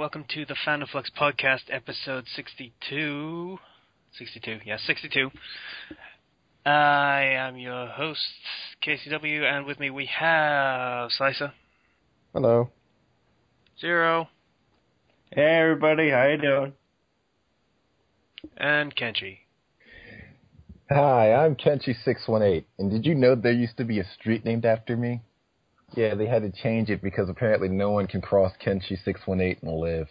welcome to the Fandom Flux podcast, episode 62. 62, yeah, 62. I am your host, KCW, and with me we have Slicer. Hello. Zero. Hey everybody, how you doing? And Kenji. Hi, I'm Kenchi618, and did you know there used to be a street named after me? Yeah, they had to change it because apparently no one can cross Kenchi618 and live.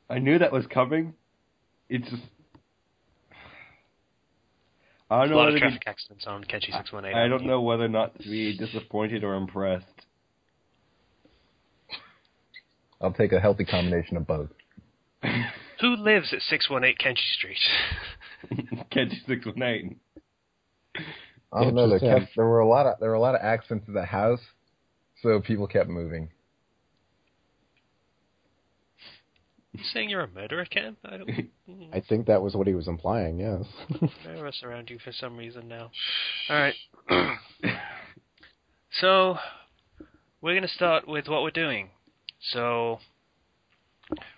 I knew that was coming. It's just... I don't know A lot of whether traffic accidents on Kenchi 618. I don't know whether or not to be disappointed or impressed. I'll take a healthy combination of both. Who lives at 618 Kenchi Street? Kenchi 618. I don't know. There were a lot of accidents at the house, so people kept moving. You saying you're a murderer, Ken? I think that was what he was implying, yes. Nervous around you for some reason now. Alright. So, we're going to start with what we're doing. So,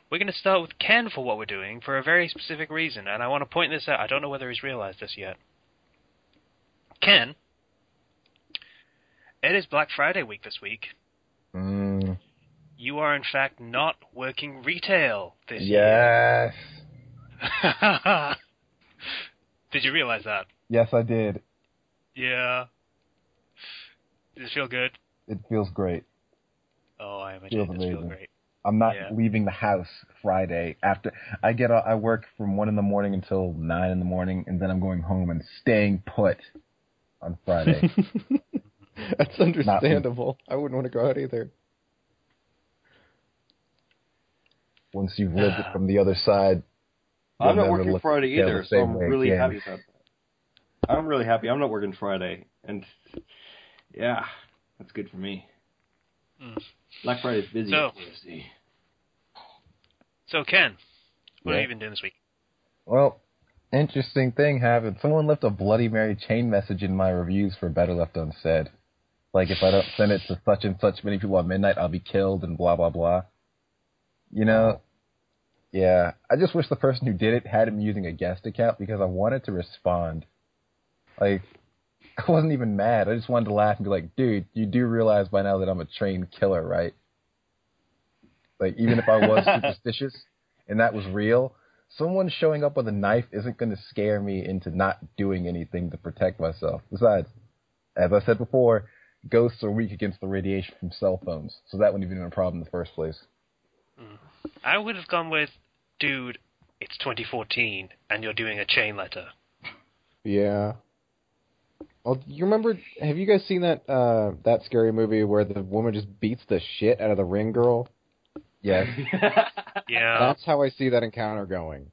we're going to start with Ken for what we're doing for a very specific reason, and I want to point this out. I don't know whether he's realized this yet. Ken, it is Black Friday week this week. You are, in fact, not working retail this year. Yes. Did you realize that? Yes, I did. Yeah. Does it feel good? It feels great. Oh, I imagine it does feel great. I'm not leaving the house Friday. After I work from 1 in the morning until 9 in the morning, and then I'm going home and staying put on Friday. That's understandable. I wouldn't want to go out either. Once you've lived it from the other side, I'm not working Friday either, so I'm really happy about that. I'm really happy. I'm not working Friday, and yeah, that's good for me. Black Friday's busy at KFC. So, Ken, what have you been doing this week? Well, interesting thing happened. Someone left a Bloody Mary chain message in my reviews for Better Left Unsaid. Like, if I don't send it to such and such many people at midnight, I'll be killed and blah, blah, blah. You know, yeah. I just wish the person who did it had him using a guest account because I wanted to respond. Like, I wasn't even mad. I just wanted to laugh and be like, dude, you do realize by now that I'm a trained killer, right? Like, even if I was superstitious and that was real, someone showing up with a knife isn't going to scare me into not doing anything to protect myself. Besides, as I said before, ghosts are weak against the radiation from cell phones, so that wouldn't even be a problem in the first place. I would have gone with, dude, it's 2014, and you're doing a chain letter. Yeah. Well, you remember, have you guys seen that scary movie where the woman just beats the shit out of the ring girl? Yes. Yeah. That's how I see that encounter going.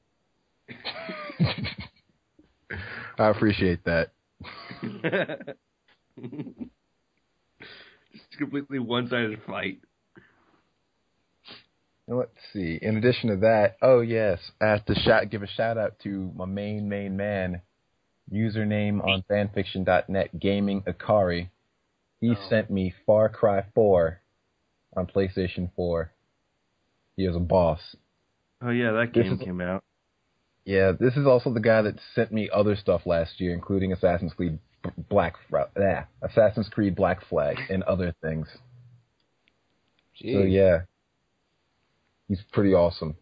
I appreciate that. It's a completely one-sided fight. Let's see. In addition to that, oh yes, I have to give a shout out to my main man, username on fanfiction.net, Gaming Akari. He sent me Far Cry 4 on PlayStation 4. He is a boss. Oh yeah, that game came out. Yeah, this is also the guy that sent me other stuff last year, including Assassin's Creed Black Flag and other things. Jeez. So yeah. He's pretty awesome.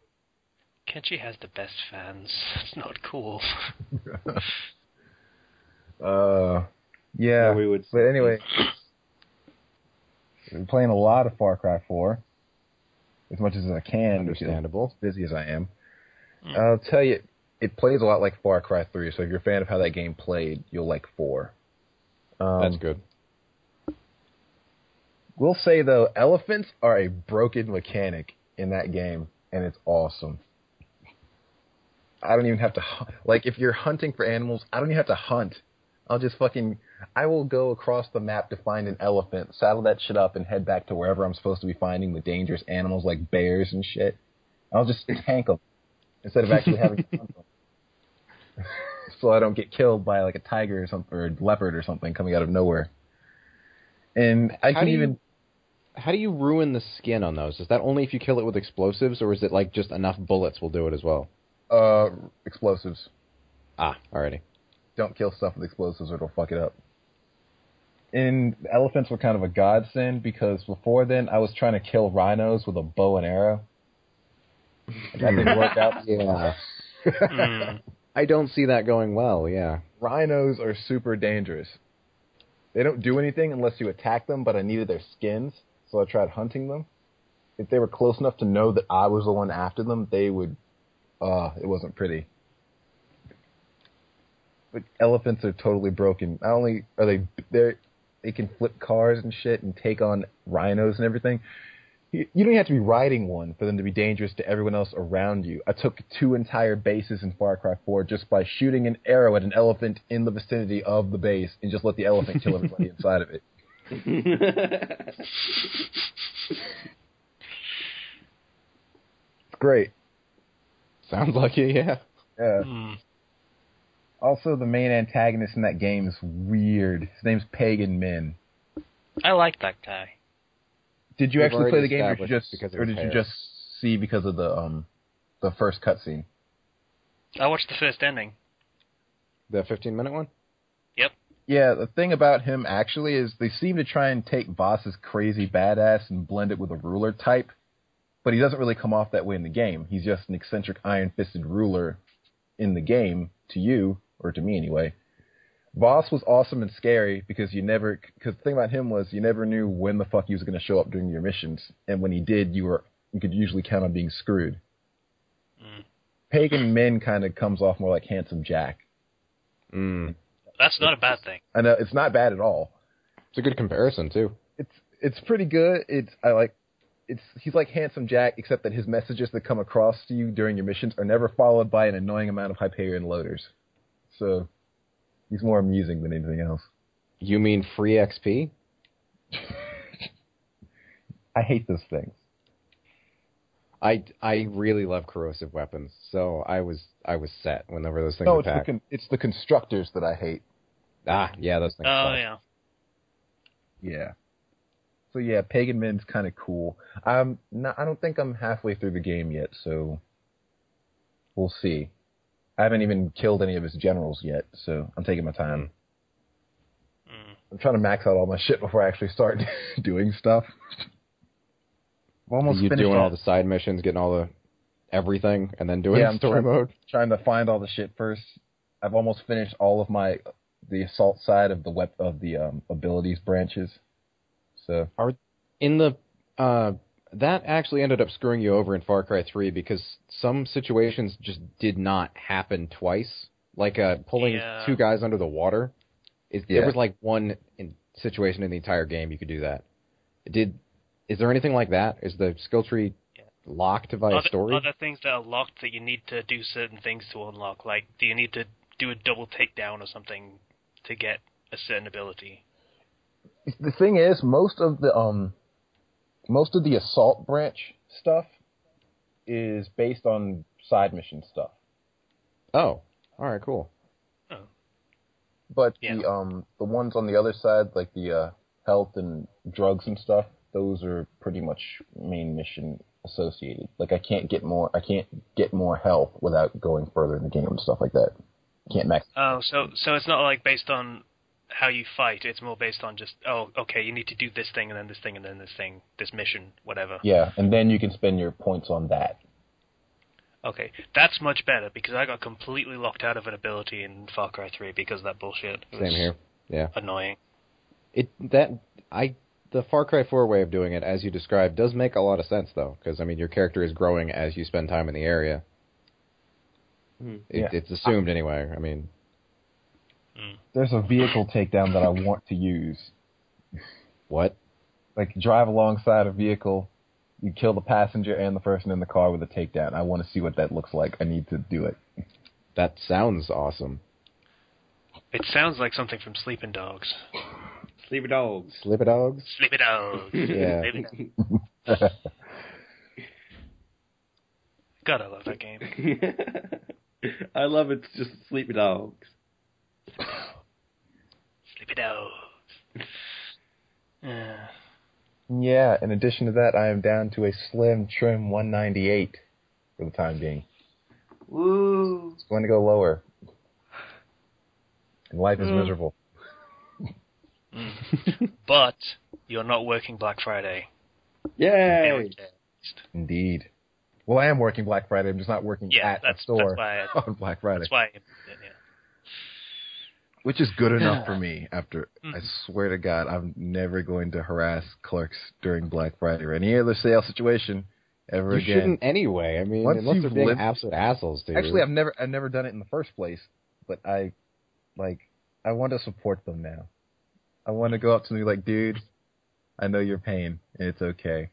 Kenchi has the best fans. It's not cool. Yeah. We would. But anyway, I'm playing a lot of Far Cry 4, as much as I can. Understandable. As busy as I am. I'll tell you, it plays a lot like Far Cry 3, so if you're a fan of how that game played, you'll like 4. That's good. We'll say, though, elephants are a broken mechanic in that game, and it's awesome. I don't even have to... Like, if you're hunting for animals, I don't even have to hunt. I will go across the map to find an elephant, saddle that shit up, and head back to wherever I'm supposed to be finding the dangerous animals like bears and shit. I'll just tank them instead of actually having to hunt them. So I don't get killed by, like, a tiger or something, or a leopard or something coming out of nowhere. And How do you ruin the skin on those? Is that only if you kill it with explosives, or is it like just enough bullets will do it as well? Explosives. Alrighty. Don't kill stuff with explosives or it'll fuck it up. And elephants were kind of a godsend because before then I was trying to kill rhinos with a bow and arrow. That didn't work out. Yeah. I don't see that going well, yeah. Rhinos are super dangerous. They don't do anything unless you attack them, but I needed their skins, so I tried hunting them. If they were close enough to know that I was the one after them, they would... it wasn't pretty. But elephants are totally broken. Not only are they can flip cars and shit and take on rhinos and everything. You don't even have to be riding one for them to be dangerous to everyone else around you. I took 2 entire bases in Far Cry 4 just by shooting an arrow at an elephant in the vicinity of the base and just let the elephant kill everybody inside of it. It's great. Sounds like it, yeah. Yeah. Also, the main antagonist in that game is weird. His name's Pagan Min. I like that guy. Did you actually play the game, or did you just see because of the first cutscene? I watched the first ending. The 15-minute one? Yep. Yeah, the thing about him actually is they seem to try and take Voss's crazy badass and blend it with a ruler type, but he doesn't really come off that way in the game. He's just an eccentric iron-fisted ruler in the game to you. Or to me, anyway. Voss was awesome and scary because the thing about him was you never knew when the fuck he was going to show up during your missions, and when he did, you could usually count on being screwed. Pagan Min kind of comes off more like Handsome Jack. That's not a bad thing. I know, it's not bad at all. It's a good comparison, too. It's pretty good. He's like Handsome Jack, except that his messages that come across to you during your missions are never followed by an annoying amount of Hyperion loaders. So, he's more amusing than anything else. You mean free XP? I hate those things. I really love corrosive weapons, so I was set whenever those things attack. It's the constructors that I hate. Yeah, those things. Oh, suck. yeah. Yeah. So yeah, Pagan Min's kind of cool. I don't think I'm halfway through the game yet, so we'll see. I haven't even killed any of his generals yet, so I'm taking my time. I'm trying to max out all my shit before I actually start doing stuff. I'm almost finished doing all the side missions, getting all the everything, and then doing story mode? Trying to find all the shit first. I've almost finished all of the assault side of the abilities branches. So that actually ended up screwing you over in Far Cry 3 because some situations just did not happen twice. Like pulling 2 guys under the water. There was like one situation in the entire game you could do that. Is there anything like that? Is the skill tree locked by a story? Other things that are locked that you need to do certain things to unlock. Like, do you need to do a double takedown or something to get a certain ability? The thing is, most of the assault branch stuff is based on side mission stuff. Oh, all right, cool. Oh. But the ones on the other side, like the health and drugs and stuff, those are pretty much main mission associated. Like I can't get more health without going further in the game and stuff like that. Can't max. Oh, so it's not like based on how you fight. It's more based on just, you need to do this thing and then this thing and then this thing, this mission, whatever. Yeah, and then you can spend your points on that. Okay, that's much better because I got completely locked out of an ability in Far Cry 3 because of that bullshit. Same here. Yeah. Annoying. The Far Cry 4 way of doing it, as you described, does make a lot of sense, though, because, I mean, your character is growing as you spend time in the area. It's assumed, anyway. I mean... There's a vehicle takedown that I want to use. What? Like, drive alongside a vehicle, you kill the passenger and the person in the car with a takedown. I want to see what that looks like. I need to do it. That sounds awesome. It sounds like something from Sleeping Dogs. Sleepy Dogs. Sleepy Dogs? Sleepy Dogs. Yeah. God, I love that game. I love it. It's just Sleepy Dogs. Sleepy Dogs. Yeah, in addition to that, I am down to a slim, trim 198 for the time being. Woo! It's going to go lower. And life is miserable. But you're not working Black Friday. Yay! Indeed. Well, I am working Black Friday. I'm just not working at a store on Black Friday. That's why. Which is good enough for me. After I swear to God, I'm never going to harass clerks during Black Friday or any other sale situation ever again. You shouldn't anyway. I mean, unless they're being absolute assholes, dude. Actually, I've never done it in the first place. But I want to support them now. I want to go up to them like, dude, I know you're paying, and it's okay.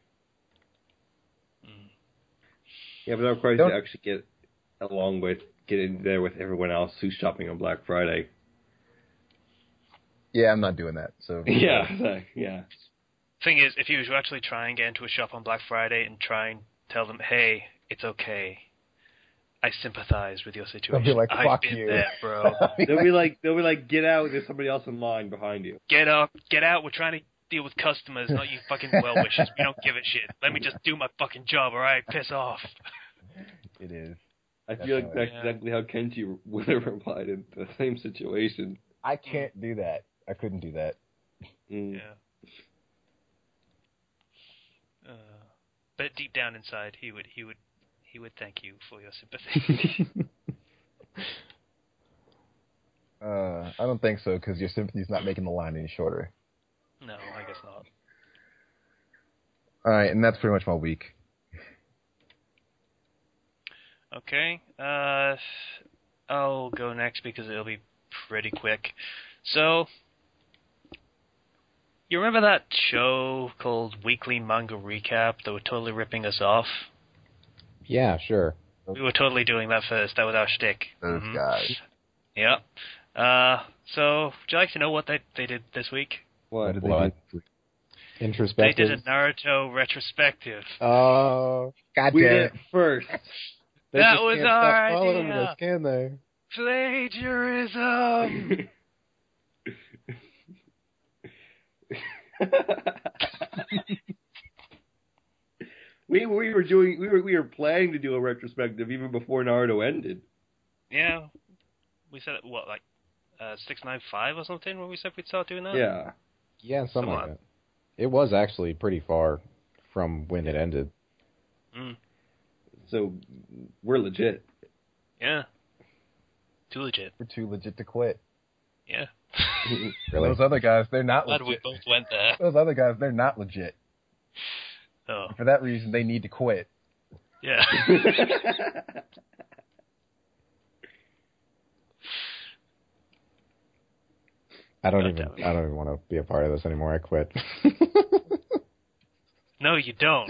Yeah, but I'm to actually get along with getting there with everyone else who's shopping on Black Friday. Yeah, I'm not doing that. So yeah. Thing is, if you were to actually try and get into a shop on Black Friday and try and tell them, hey, it's okay, I sympathize with your situation. They'll be like, fuck I've been you. there, bro. They'll be like, get out, there's somebody else in line behind you. Get up, get out, we're trying to deal with customers, not you fucking well-wishers. We don't give a shit. Let me just do my fucking job, alright? Piss off. It is. I feel like that's exactly how Kenji would have replied in the same situation. I can't do that. I couldn't do that. Yeah. But deep down inside, he would thank you for your sympathy. I don't think so, because your sympathy's not making the line any shorter. No, I guess not. All right, and that's pretty much my week. Okay. I'll go next because it'll be pretty quick. So, you remember that show called Weekly Manga Recap that were totally ripping us off? Yeah, sure. We were totally doing that first. That was our shtick. Those guys. Yep. So, would you like to know what they did this week? What did they do? Introspective. They did a Naruto retrospective. Oh, goddamn. We did it first. That was our idea. Us, can they? Plagiarism. We were planning to do a retrospective even before Naruto ended. Yeah, we said what, like 695 or something when we said we'd start doing that. Yeah, something like that. It was actually pretty far from when it ended. So we're legit. Yeah, too legit. We're too legit to quit. Yeah. Really? Those other guys, they're not Glad legit. we both went there. Those other guys, they're not legit. Oh. And for that reason, they need to quit. Yeah. I don't even want to be a part of this anymore. I quit. No, you don't.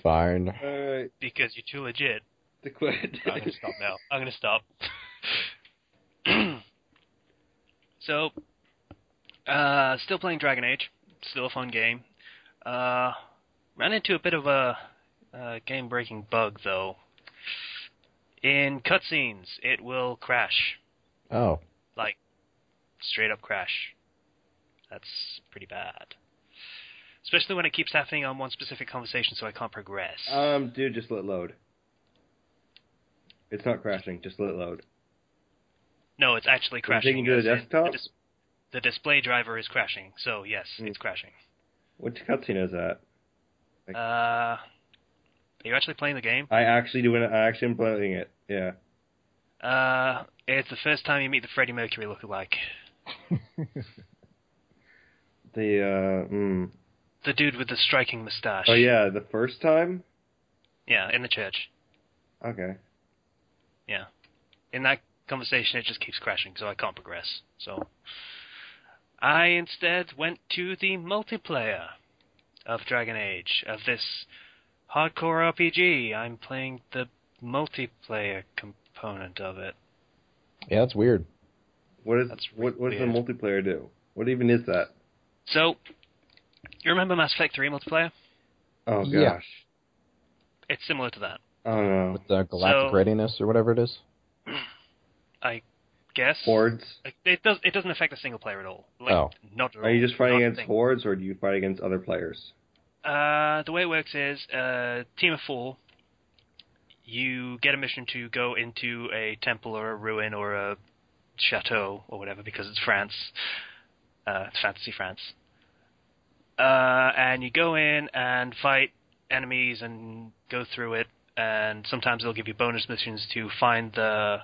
Fine. Alright. Because you're too legit. To quit. I'm gonna stop now. I'm gonna stop. So, still playing Dragon Age. Still a fun game. Ran into a bit of a game-breaking bug, though. In cutscenes, it will crash. Oh. Like, straight-up crash. That's pretty bad. Especially when it keeps happening on one specific conversation, so I can't progress. Dude, just let it load. It's not crashing, just let it load. No, it's actually crashing. Taking to the desktop? The display driver is crashing, so yes, it's crashing. Which cutscene is that? Are you actually playing the game? I actually am playing it, yeah. It's the first time you meet the Freddie Mercury lookalike. The dude with the striking mustache. Oh yeah, the first time? Yeah, in the church. Okay. Yeah. In that conversation, it just keeps crashing, so I can't progress. So I instead went to the multiplayer of Dragon Age, of this hardcore RPG. I'm playing the multiplayer component of it. Yeah, that's weird. What does the multiplayer do? What even is that? So, you remember Mass Effect 3 multiplayer? Oh gosh. Yeah. It's similar to that. Oh no. With the galactic readiness or whatever it is? guess. Hordes? It doesn't affect the single player at all. Not at all. Are you just fighting against hordes, or do you fight against other players? The way it works is, team of 4, you get a mission to go into a temple or a ruin or a chateau or whatever, because it's France. It's fantasy France. And you go in and fight enemies and go through it, and sometimes they'll give you bonus missions to find the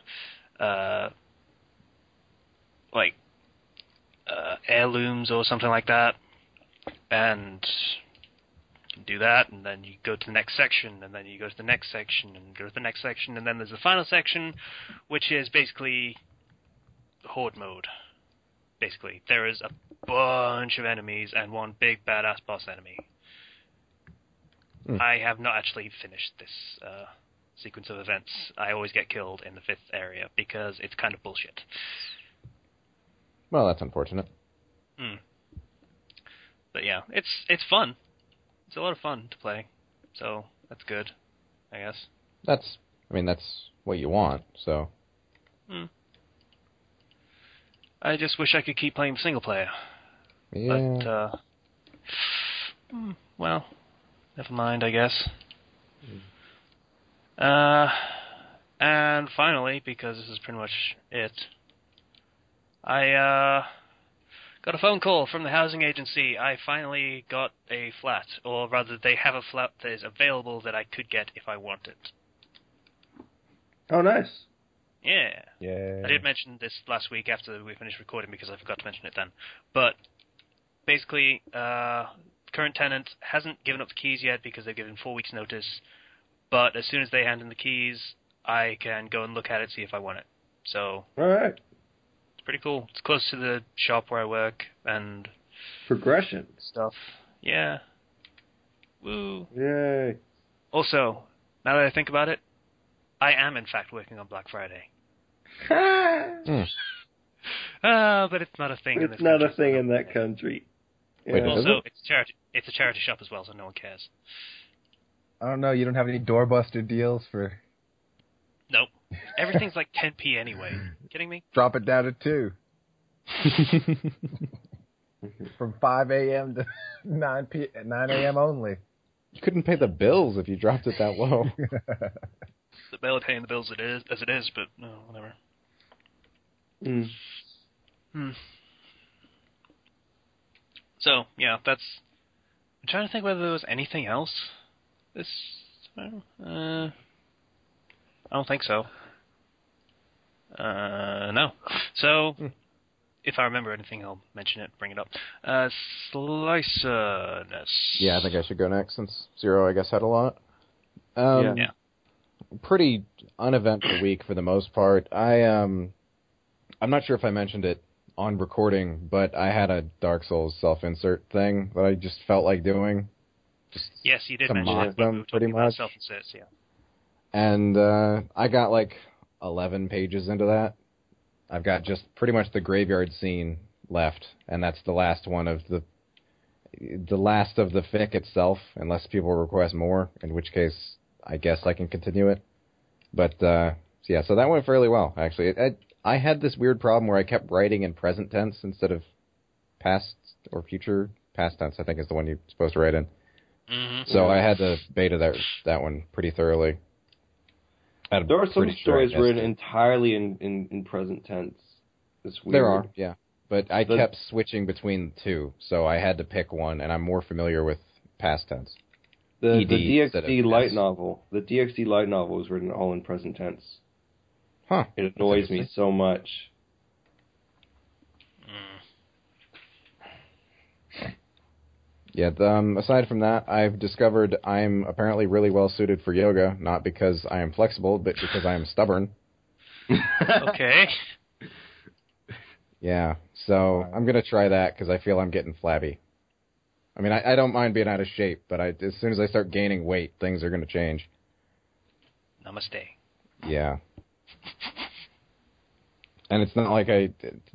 heirlooms or something like that, and do that, and then you go to the next section, and then you go to the next section, and go to the next section, and then there's the final section, which is basically horde mode. Basically, there is a bunch of enemies and one big badass boss enemy. I have not actually finished this sequence of events. I always get killed in the 5th area because it's kind of bullshit. Well, that's unfortunate. But yeah, it's fun. It's a lot of fun to play, so that's good, I guess. That's what you want, so. I just wish I could keep playing single player. Yeah. But, well, never mind, I guess. And finally, because this is pretty much it, I got a phone call from the housing agency. I finally got a flat, or rather, they have a flat that is available that I could get if I wanted. Oh, nice. Yeah. Yeah. I did mention this last week after we finished recording because I forgot to mention it then. But basically, current tenant hasn't given up the keys yet because they've given 4 weeks' notice. But as soon as they hand in the keys, I can go and look at it, see if I want it. So. All right. It's pretty cool. It's close to the shop where I work and. Progression. Stuff. Yeah. Woo. Yay. Also, now that I think about it, I am in fact working on Black Friday. But it's not a thing. It's not a thing in that country. Wait, also, it's a charity shop as well, so no one cares. I don't know. You don't have any doorbuster deals for? Nope. Everything's like 10p anyway. Kidding me? Drop it down to 2. From 5 a.m. to 9 a.m. only. You couldn't pay the bills if you dropped it that low. The bill paying the bills as it is, but no, whatever. So yeah, I'm trying to think whether there was anything else. I don't think so. No. So if I remember anything, I'll mention it, bring it up. Slicerness. Yeah, I think I should go next since Zero, I guess, had a lot. Yeah. Pretty uneventful week for the most part. I'm not sure if I mentioned it on recording, but I had a Dark Souls self-insert thing that I just felt like doing. Yes, you did to mention mock it. them, pretty much. Self-inserts, yeah. And I got like 11 pages into that. I've got just pretty much the graveyard scene left, and that's the last one of the last of the fic itself, unless people request more, in which case I guess I can continue it. But yeah, so that went fairly well, actually. I had this weird problem where I kept writing in present tense instead of past or future. Past tense, I think, is the one you're supposed to write in. Mm-hmm. So I had to beta that one pretty thoroughly. There are some stories written entirely in present tense. It's weird. There are, yeah. But I kept switching between the two, so I had to pick one, and I'm more familiar with past tense. The DxD light novel. The DxD light novel was written all in present tense. Huh. It annoys me so much. Yeah, aside from that, I've discovered I'm apparently really well suited for yoga, not because I am flexible, but because I am stubborn. Okay. Yeah, so I'm going to try that because I feel I'm getting flabby. I mean, I don't mind being out of shape, but as soon as I start gaining weight, things are going to change. Namaste. Yeah. And it's not like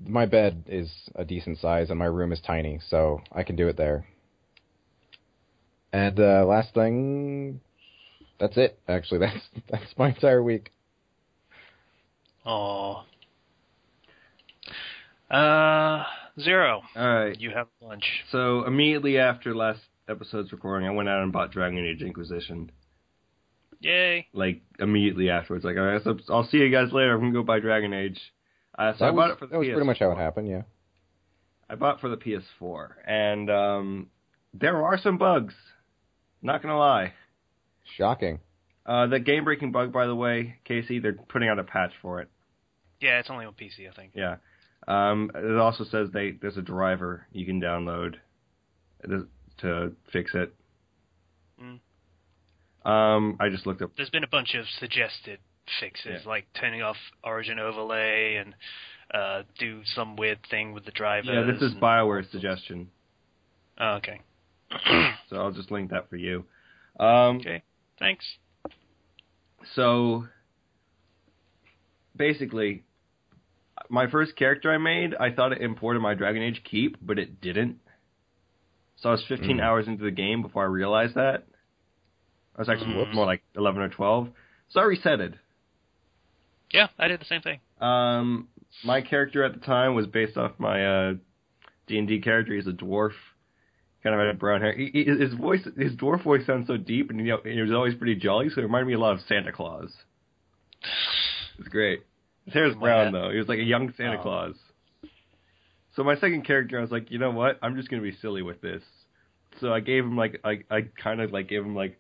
my bed is a decent size and my room is tiny, so I can do it there. And last thing, that's it. Actually, that's my entire week. Oh, Zero. Alright. You have lunch. So, immediately after last episode's recording, I went out and bought Dragon Age Inquisition. Yay. Like, immediately afterwards. Like, alright, so I'll see you guys later. I'm gonna go buy Dragon Age. So I bought it for the PS4. That was pretty much how it happened, yeah. I bought it for the PS4. And, there are some bugs. Not gonna lie. Shocking. The game-breaking bug, by the way, Casey, they're putting out a patch for it. Yeah, it's only on PC, I think. Yeah. It also says there's a driver you can download to fix it. I just looked up. There's been a bunch of suggested fixes, like turning off Origin Overlay and do some weird thing with the drivers. Yeah, this is BioWare's suggestion. Oh, okay. So I'll just link that for you. Okay, thanks. So, basically, my first character I made, I thought it imported my Dragon Age keep, but it didn't. So I was 15 hours into the game before I realized that. I was actually more like 11 or 12. So I resetted. Yeah, I did the same thing. My character at the time was based off my D&D character. He's a dwarf. Kind of had brown hair. His dwarf voice sounds so deep, and he was always pretty jolly, so it reminded me a lot of Santa Claus. It's great. His hair is brown, though. He was like a young Santa Claus. So my second character, I was like, you know what? I'm just going to be silly with this. So I gave him, like, I kind of, like, gave him, like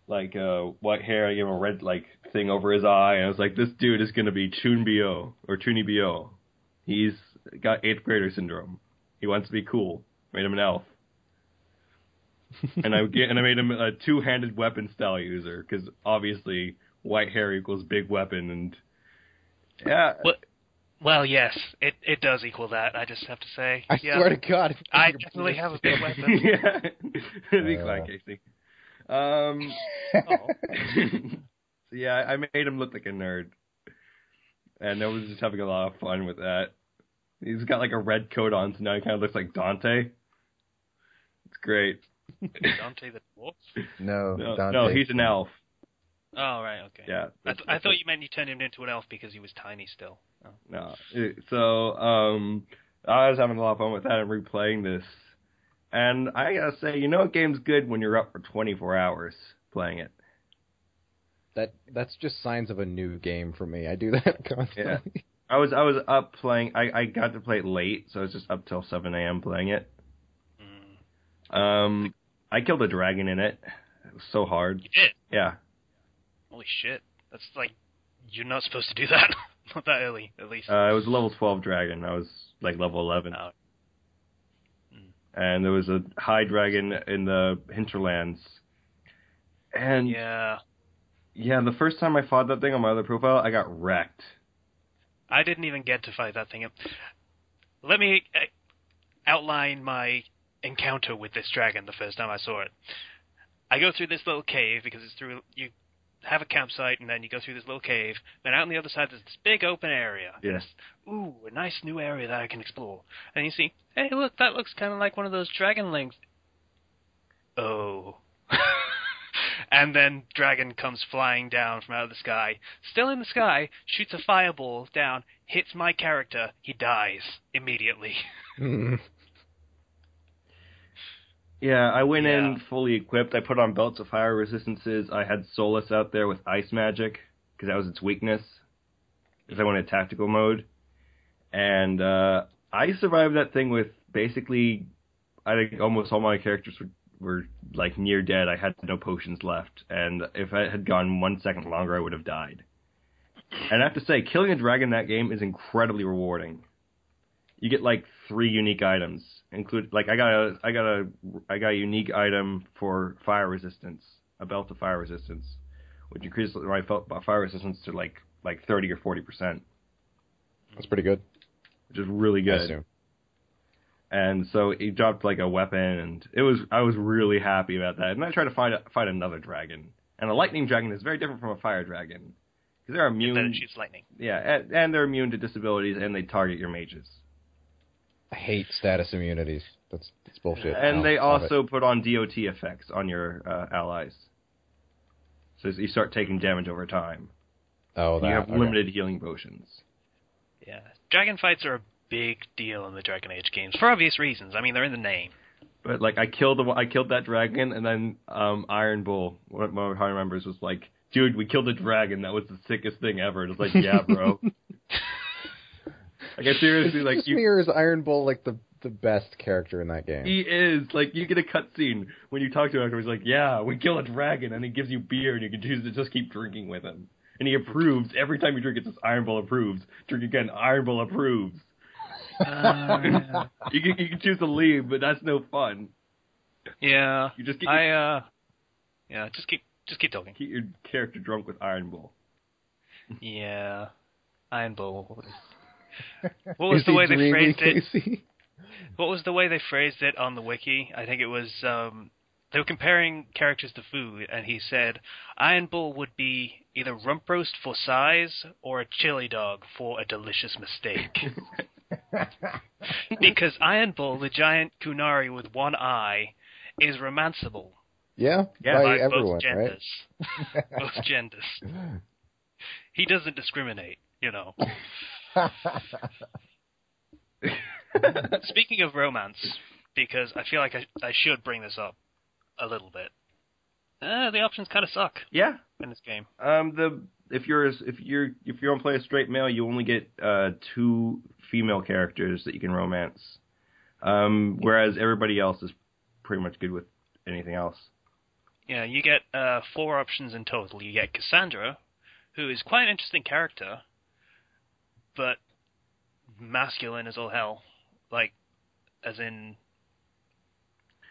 white hair. I gave him a red, like, thing over his eye, and I was like, this dude is going to be Chunibyo, or Chunibyo. He's got 8th grader syndrome. He wants to be cool. Made him an elf. and I made him a two-handed weapon style user, because obviously white hair equals big weapon, and yeah. Well, yes, it does equal that, I just have to say. I swear to God. I definitely have a big weapon. Yeah. Be quiet, Casey. So yeah, I made him look like a nerd. And I was just having a lot of fun with that. He's got like a red coat on, so now he kind of looks like Dante. It's great. Dante the dwarf? No, Dante. No, he's an elf. Oh, right, okay. Yeah. I thought you meant you turned him into an elf because he was tiny still. Oh. No. So, I was having a lot of fun with that and replaying this. And I gotta say, a game's good when you're up for 24 hours playing it. That's just signs of a new game for me. I do that constantly. Yeah. I was up playing. I got to play it late, so I was just up till 7 a.m. playing it. I killed a dragon in it. It was so hard. You did? Yeah. Holy shit. That's like, you're not supposed to do that. Not that early, at least. It was a level 12 dragon. I was like level 11. Oh. And there was a high dragon in the hinterlands. And yeah, the first time I fought that thing on my other profile, I got wrecked. I didn't even get to fight that thing. Let me outline my encounter with this dragon the first time I saw it. I go through this little cave because it's through, you have a campsite and then you go through this little cave. Then out on the other side there's this big open area. Yes. Ooh, a nice new area that I can explore. And you see, hey look, that looks kind of like one of those dragon lings. Oh. And then dragon comes flying down from out of the sky, still in the sky, shoots a fireball down, hits my character, he dies immediately. Yeah, I went in fully equipped. I put on belts of fire resistances. I had Solus out there with ice magic, because that was its weakness, because I went in tactical mode. And I survived that thing with basically, I think almost all my characters were like near dead. I had no potions left, and if I had gone 1 second longer, I would have died. And I have to say, killing a dragon in that game is incredibly rewarding. You get like 3 unique items, include like I got a unique item for fire resistance, a belt of fire resistance, which increases my fire resistance to like 30 or 40%. That's pretty good. Which is really good. And so he dropped like a weapon, and I was really happy about that. And I tried to fight another dragon, and a lightning dragon is very different from a fire dragon because they're immune. That it shoots lightning. Yeah, and they're immune to disabilities, and they target your mages. I hate status immunities. That's bullshit. And they also put on DOT effects on your allies, so you start taking damage over time. Oh, you have limited healing potions. Yeah, dragon fights are a big deal in the Dragon Age games for obvious reasons. I mean, they're in the name. But like, I killed that dragon, and then Iron Bull, one of my high members, was like, "Dude, we killed a dragon. That was the sickest thing ever." And it's like, yeah, bro. Like, I seriously, like, is Iron Bull like the best character in that game? He is. Like, you get a cutscene when you talk to him, he's like, "Yeah, we kill a dragon," and he gives you beer, and you can choose to just keep drinking with him. And he approves every time you drink. It says Iron Bull approves. Drink again, Iron Bull approves. You can choose to leave, but that's no fun. Yeah. You just keep just keep talking. Keep your character drunk with Iron Bull. Yeah, Iron Bull. What was the way they phrased it? What was the way they phrased it on the wiki? I think it was they were comparing characters to food, and he said Iron Bull would be either rump roast for size or a chili dog for a delicious mistake. Because Iron Bull, the giant Kunari with one eye, is romanceable. Yeah, by everyone, both genders. Right? Both genders. He doesn't discriminate, you know. Speaking of romance, because I feel like I should bring this up a little bit. The options kind of suck. Yeah, in this game. If you don't play a straight male, you only get 2 female characters that you can romance. Whereas everybody else is pretty much good with anything else. Yeah, you get 4 options in total. You get Cassandra, who is quite an interesting character, but masculine as all hell. Like, as in...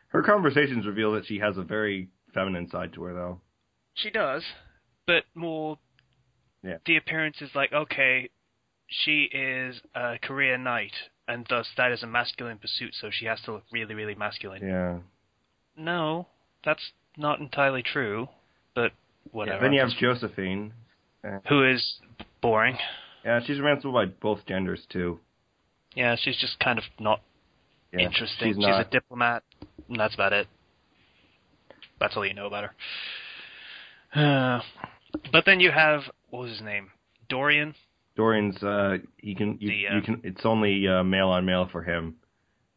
Her conversations reveal that she has a very feminine side to her, though. She does, but more... Yeah. The appearance is like, okay, she is a career knight, and thus that is a masculine pursuit, so she has to look really, really masculine. Yeah. No, that's not entirely true, but whatever. Yeah, then you have Josephine. Who is boring. Yeah, she's romanceable by both genders, too. Yeah, she's just kind of not interesting. She's a diplomat, and that's about it. That's all you know about her. But then you have, what was his name? Dorian? Dorian's, it's only male on male for him.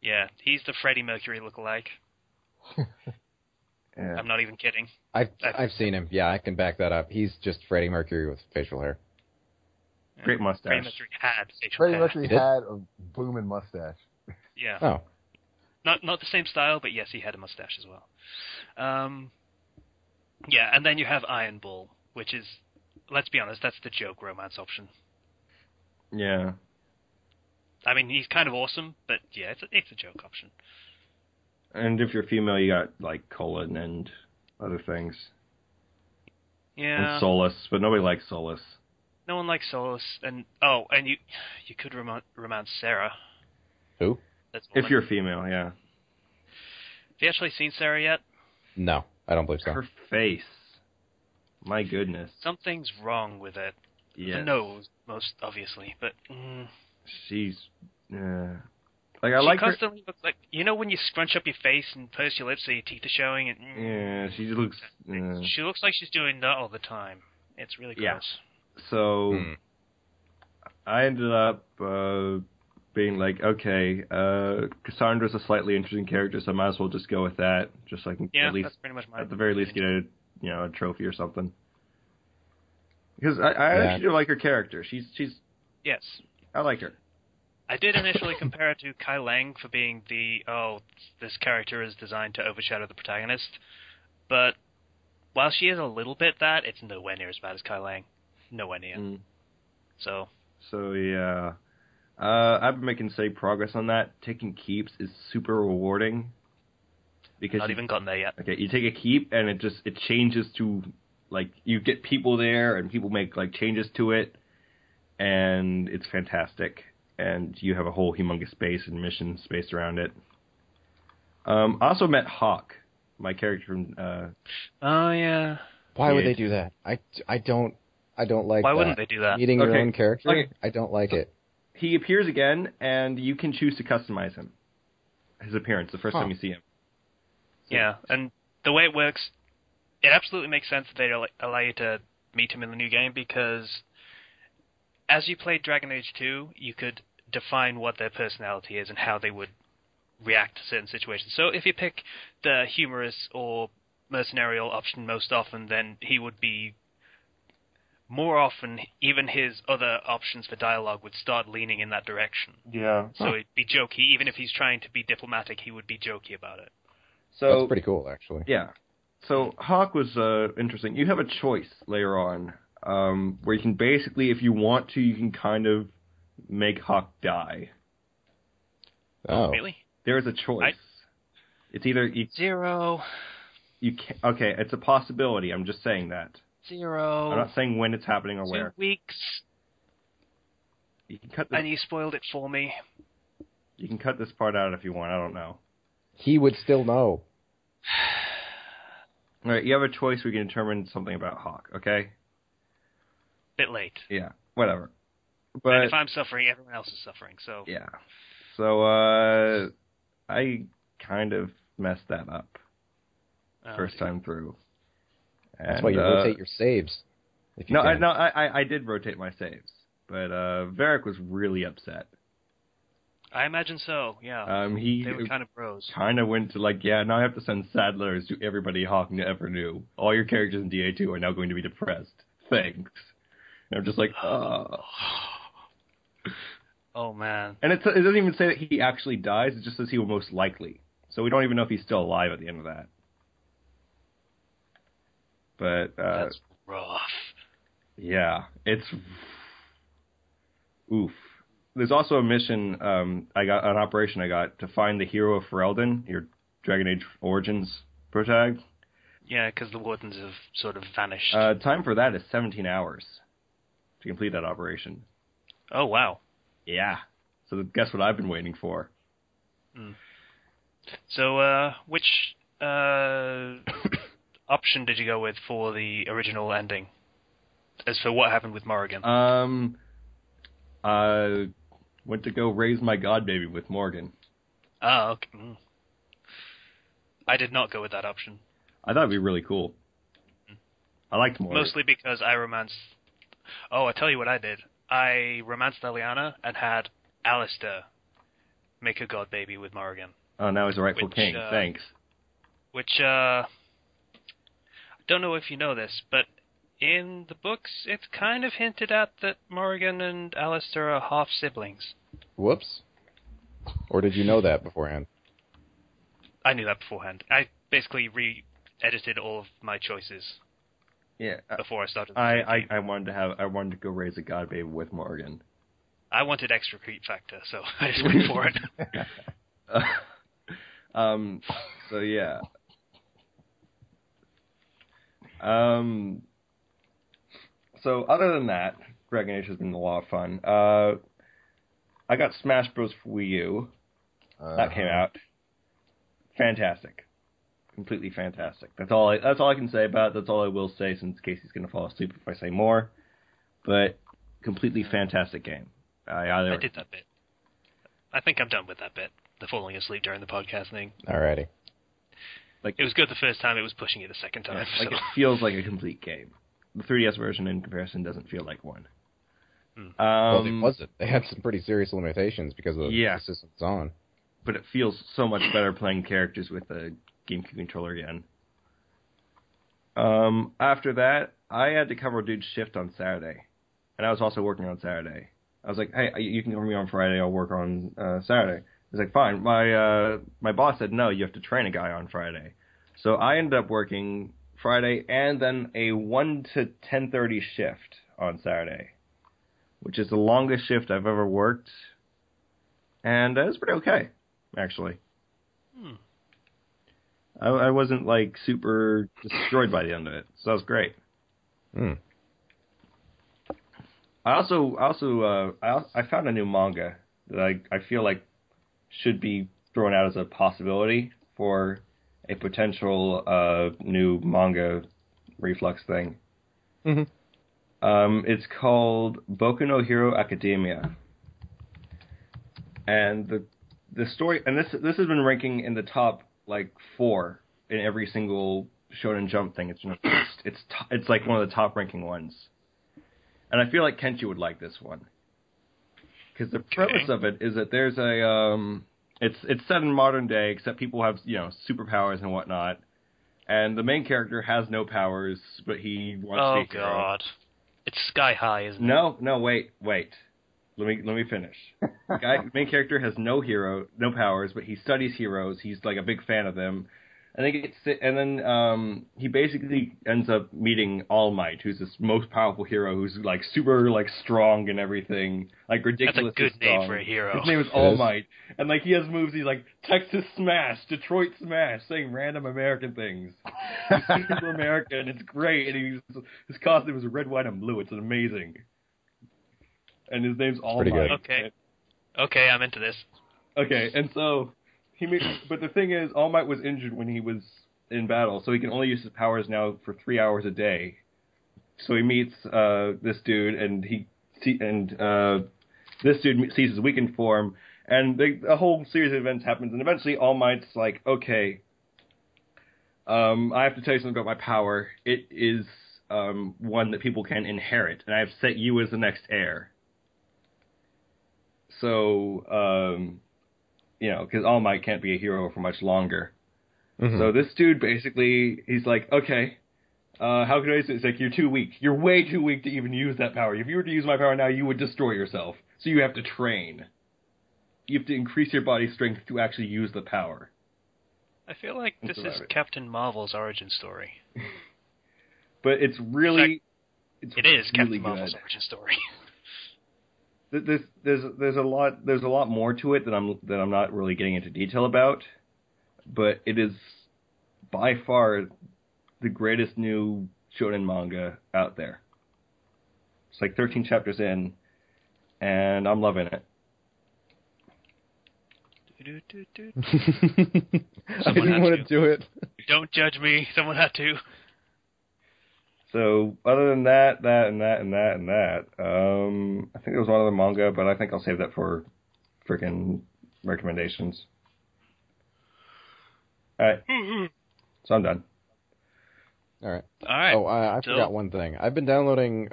Yeah, he's the Freddie Mercury lookalike. Yeah. I'm not even kidding. I've seen him. Yeah, I can back that up. He's just Freddie Mercury with facial hair. Great mustache. Freddie Mercury had facial Freddie hair. Mercury had a booming mustache. Yeah. Oh. Not the same style, but yes, he had a mustache as well. Yeah, and then you have Iron Bull, which is, let's be honest, that's the joke romance option. Yeah. I mean, he's kind of awesome, but yeah, it's a joke option. And if you're female, you got, like, Colin and other things. Yeah. And Solus, but nobody likes Solus. No one likes Solus, and you could romance Sarah. Who? If you're female, yeah. Have you actually seen Sarah yet? No, I don't believe so. Her face. My goodness. Something's wrong with it. Yes. The nose, most obviously, but... She's... Like, she I like constantly looks like... You know when you scrunch up your face and purse your lips so your teeth are showing? And, yeah, she looks... She looks like she's doing that all the time. It's really gross. Yeah. So, I ended up being like, okay, Cassandra's a slightly interesting character, so I might as well just go with that. Just so I can that's pretty much at the very least get a trophy or something. Because I actually do like her character. She's Yes. I like her. I did initially compare her to Kai Lang for being this character is designed to overshadow the protagonist. But while she is a little bit that, it's nowhere near as bad as Kai Lang. Nowhere near. So yeah. I've been making steady progress on that. Taking keeps is super rewarding. Because not even gotten there yet. Okay, you take a keep and it changes to, like, you get people there and people make, like, changes to it. And it's fantastic. And you have a whole humongous base and mission space around it. I also met Hawk, my character from... oh, yeah. Why would they do that? I don't like Why that. wouldn't they do that? Meeting your own character? Okay. I don't like it. He appears again, and you can choose to customize him. His appearance, the first time you see him. So, yeah, and the way it works, it absolutely makes sense that they allow you to meet him in the new game, because as you played Dragon Age 2, you could define what their personality is and how they would react to certain situations. So if you pick the humorous or mercenarial option most often, then he would be more often, even his other options for dialogue would start leaning in that direction. Yeah. So he'd be jokey. Even if he's trying to be diplomatic, he would be jokey about it. So that's pretty cool, actually. Yeah. So Hawk was interesting. You have a choice later on where you can basically, if you want to, you can kind of make Hawk die. Oh. Really? There is a choice. It's either... Zero. You can, okay, it's a possibility. I'm just saying that. Zero. I'm not saying when it's happening or 2 where. weeks. You can cut this. And you spoiled it for me. You can cut this part out if you want. I don't know. He would still know. All right, you have a choice. We can determine something about Hawk. Okay. Bit late. Yeah. Whatever. But and if I'm suffering, everyone else is suffering. So. Yeah. So I kind of messed that up first time through. That's why you rotate your saves. I did rotate my saves, but Varric was really upset. I imagine so. Yeah. They were kind of bros. Kind of went to now I have to send sad letters to everybody Hawk ever knew. All your characters in DA2 are now going to be depressed. Thanks. And I'm just like, Oh man. And it doesn't even say that he actually dies. It just says he will most likely. So we don't even know if he's still alive at the end of that. But that's rough. Yeah, it's oof. There's also a mission an operation I got to find the hero of Ferelden, your Dragon Age Origins protag. Yeah, because the Wardens have sort of vanished. Time for that is 17 hours to complete that operation. Oh wow. Yeah. So guess what I've been waiting for. So which option did you go with for the original ending? As for what happened with Morrigan? I went to go raise my god baby with Morgan. Oh, okay. I did not go with that option. I thought it'd be really cool. I liked Morgan. Mostly because I romanced... Oh, I tell you what I did. I romanced Eliana and had Alistair make a god baby with Morrigan. Oh, now he's a rightful king. Thanks. Which, I don't know if you know this, but in the books, it's kind of hinted at that Morrigan and Alistair are half-siblings. Whoops. Or did you know that beforehand? I knew that beforehand. I basically re-edited all of my choices. Yeah. Before I started. I wanted to go raise a god baby with Morgan. I wanted extra creep factor, so I just went for it. So yeah. So other than that, Dragon Age has been a lot of fun. I got Smash Bros. for Wii U. That came out. Fantastic. Completely fantastic. That's all I can say about it. That's all I will say, since Casey's going to fall asleep if I say more. But completely fantastic game. I did that bit. I think I'm done with that bit. The falling asleep during the podcast thing. Alrighty. It was good the first time. It was pushing it the second time. Yeah, it feels like a complete game. The 3DS version, in comparison, doesn't feel like one. Well, it wasn't. They had some pretty serious limitations because of the system it's on. But it feels so much better playing characters with a GameCube controller again. After that, I had to cover a dude's shift on Saturday. And I was also working on Saturday. I was like, hey, you can cover me on Friday, I'll work on Saturday. He was like, fine. My boss said, no, you have to train a guy on Friday. So I ended up working Friday and then a 1 to 10:30 shift on Saturday, which is the longest shift I've ever worked. And it was pretty okay, actually. I wasn't super destroyed by the end of it, so that was great. I found a new manga that I feel like should be thrown out as a possibility for a potential new manga reflux thing. It's called Boku no Hero Academia, and the story, and this has been ranking in the top 4 in every single Shonen Jump thing. It's like one of the top ranking ones, and I feel like Kenshi would like this one. Because the premise of it is that there's a it's set in modern day, except people have superpowers and whatnot, and the main character has no powers, but he wants to be a hero. Oh God, it's Sky High, isn't it? No, wait. Let me finish. The main character has no powers, but he studies heroes. He's like a big fan of them. And then he basically ends up meeting All Might, who's this most powerful hero who's like super like strong and everything, like ridiculously strong. That's a good name for a hero. His name is All Might, and like he has moves. He's like Texas Smash, Detroit Smash, saying random American things. He's super American. It's great, and his costume is red, white, and blue. It's amazing. And his name's All Might. Okay, I'm into this. Okay, and so. But the thing is, All Might was injured when he was in battle, so he can only use his powers now for 3 hours a day. So he meets this dude, and this dude sees his weakened form, and a whole series of events happens, and eventually All Might's like, okay, I have to tell you something about my power. It is one that people can inherit, and I have set you as the next heir. So, because All Might can't be a hero for much longer. Mm-hmm. So this dude basically, he's like, okay, how can I say? It's like, you're too weak. You're way too weak to even use that power. If you were to use my power now, you would destroy yourself. So you have to train. You have to increase your body strength to actually use the power. I feel like this is Captain Marvel's origin story. But it's really... It is Captain Marvel's origin story. There's a lot more to it that I'm not really getting into detail about, but it is by far the greatest new shonen manga out there. It's like 13 chapters in, and I'm loving it. I didn't want to do it. Don't judge me. Someone had to. So, other than that, I think there was one other manga, but I think I'll save that for freaking recommendations. Alright. So I'm done. Alright. Alright. Oh, I forgot one thing. I've been downloading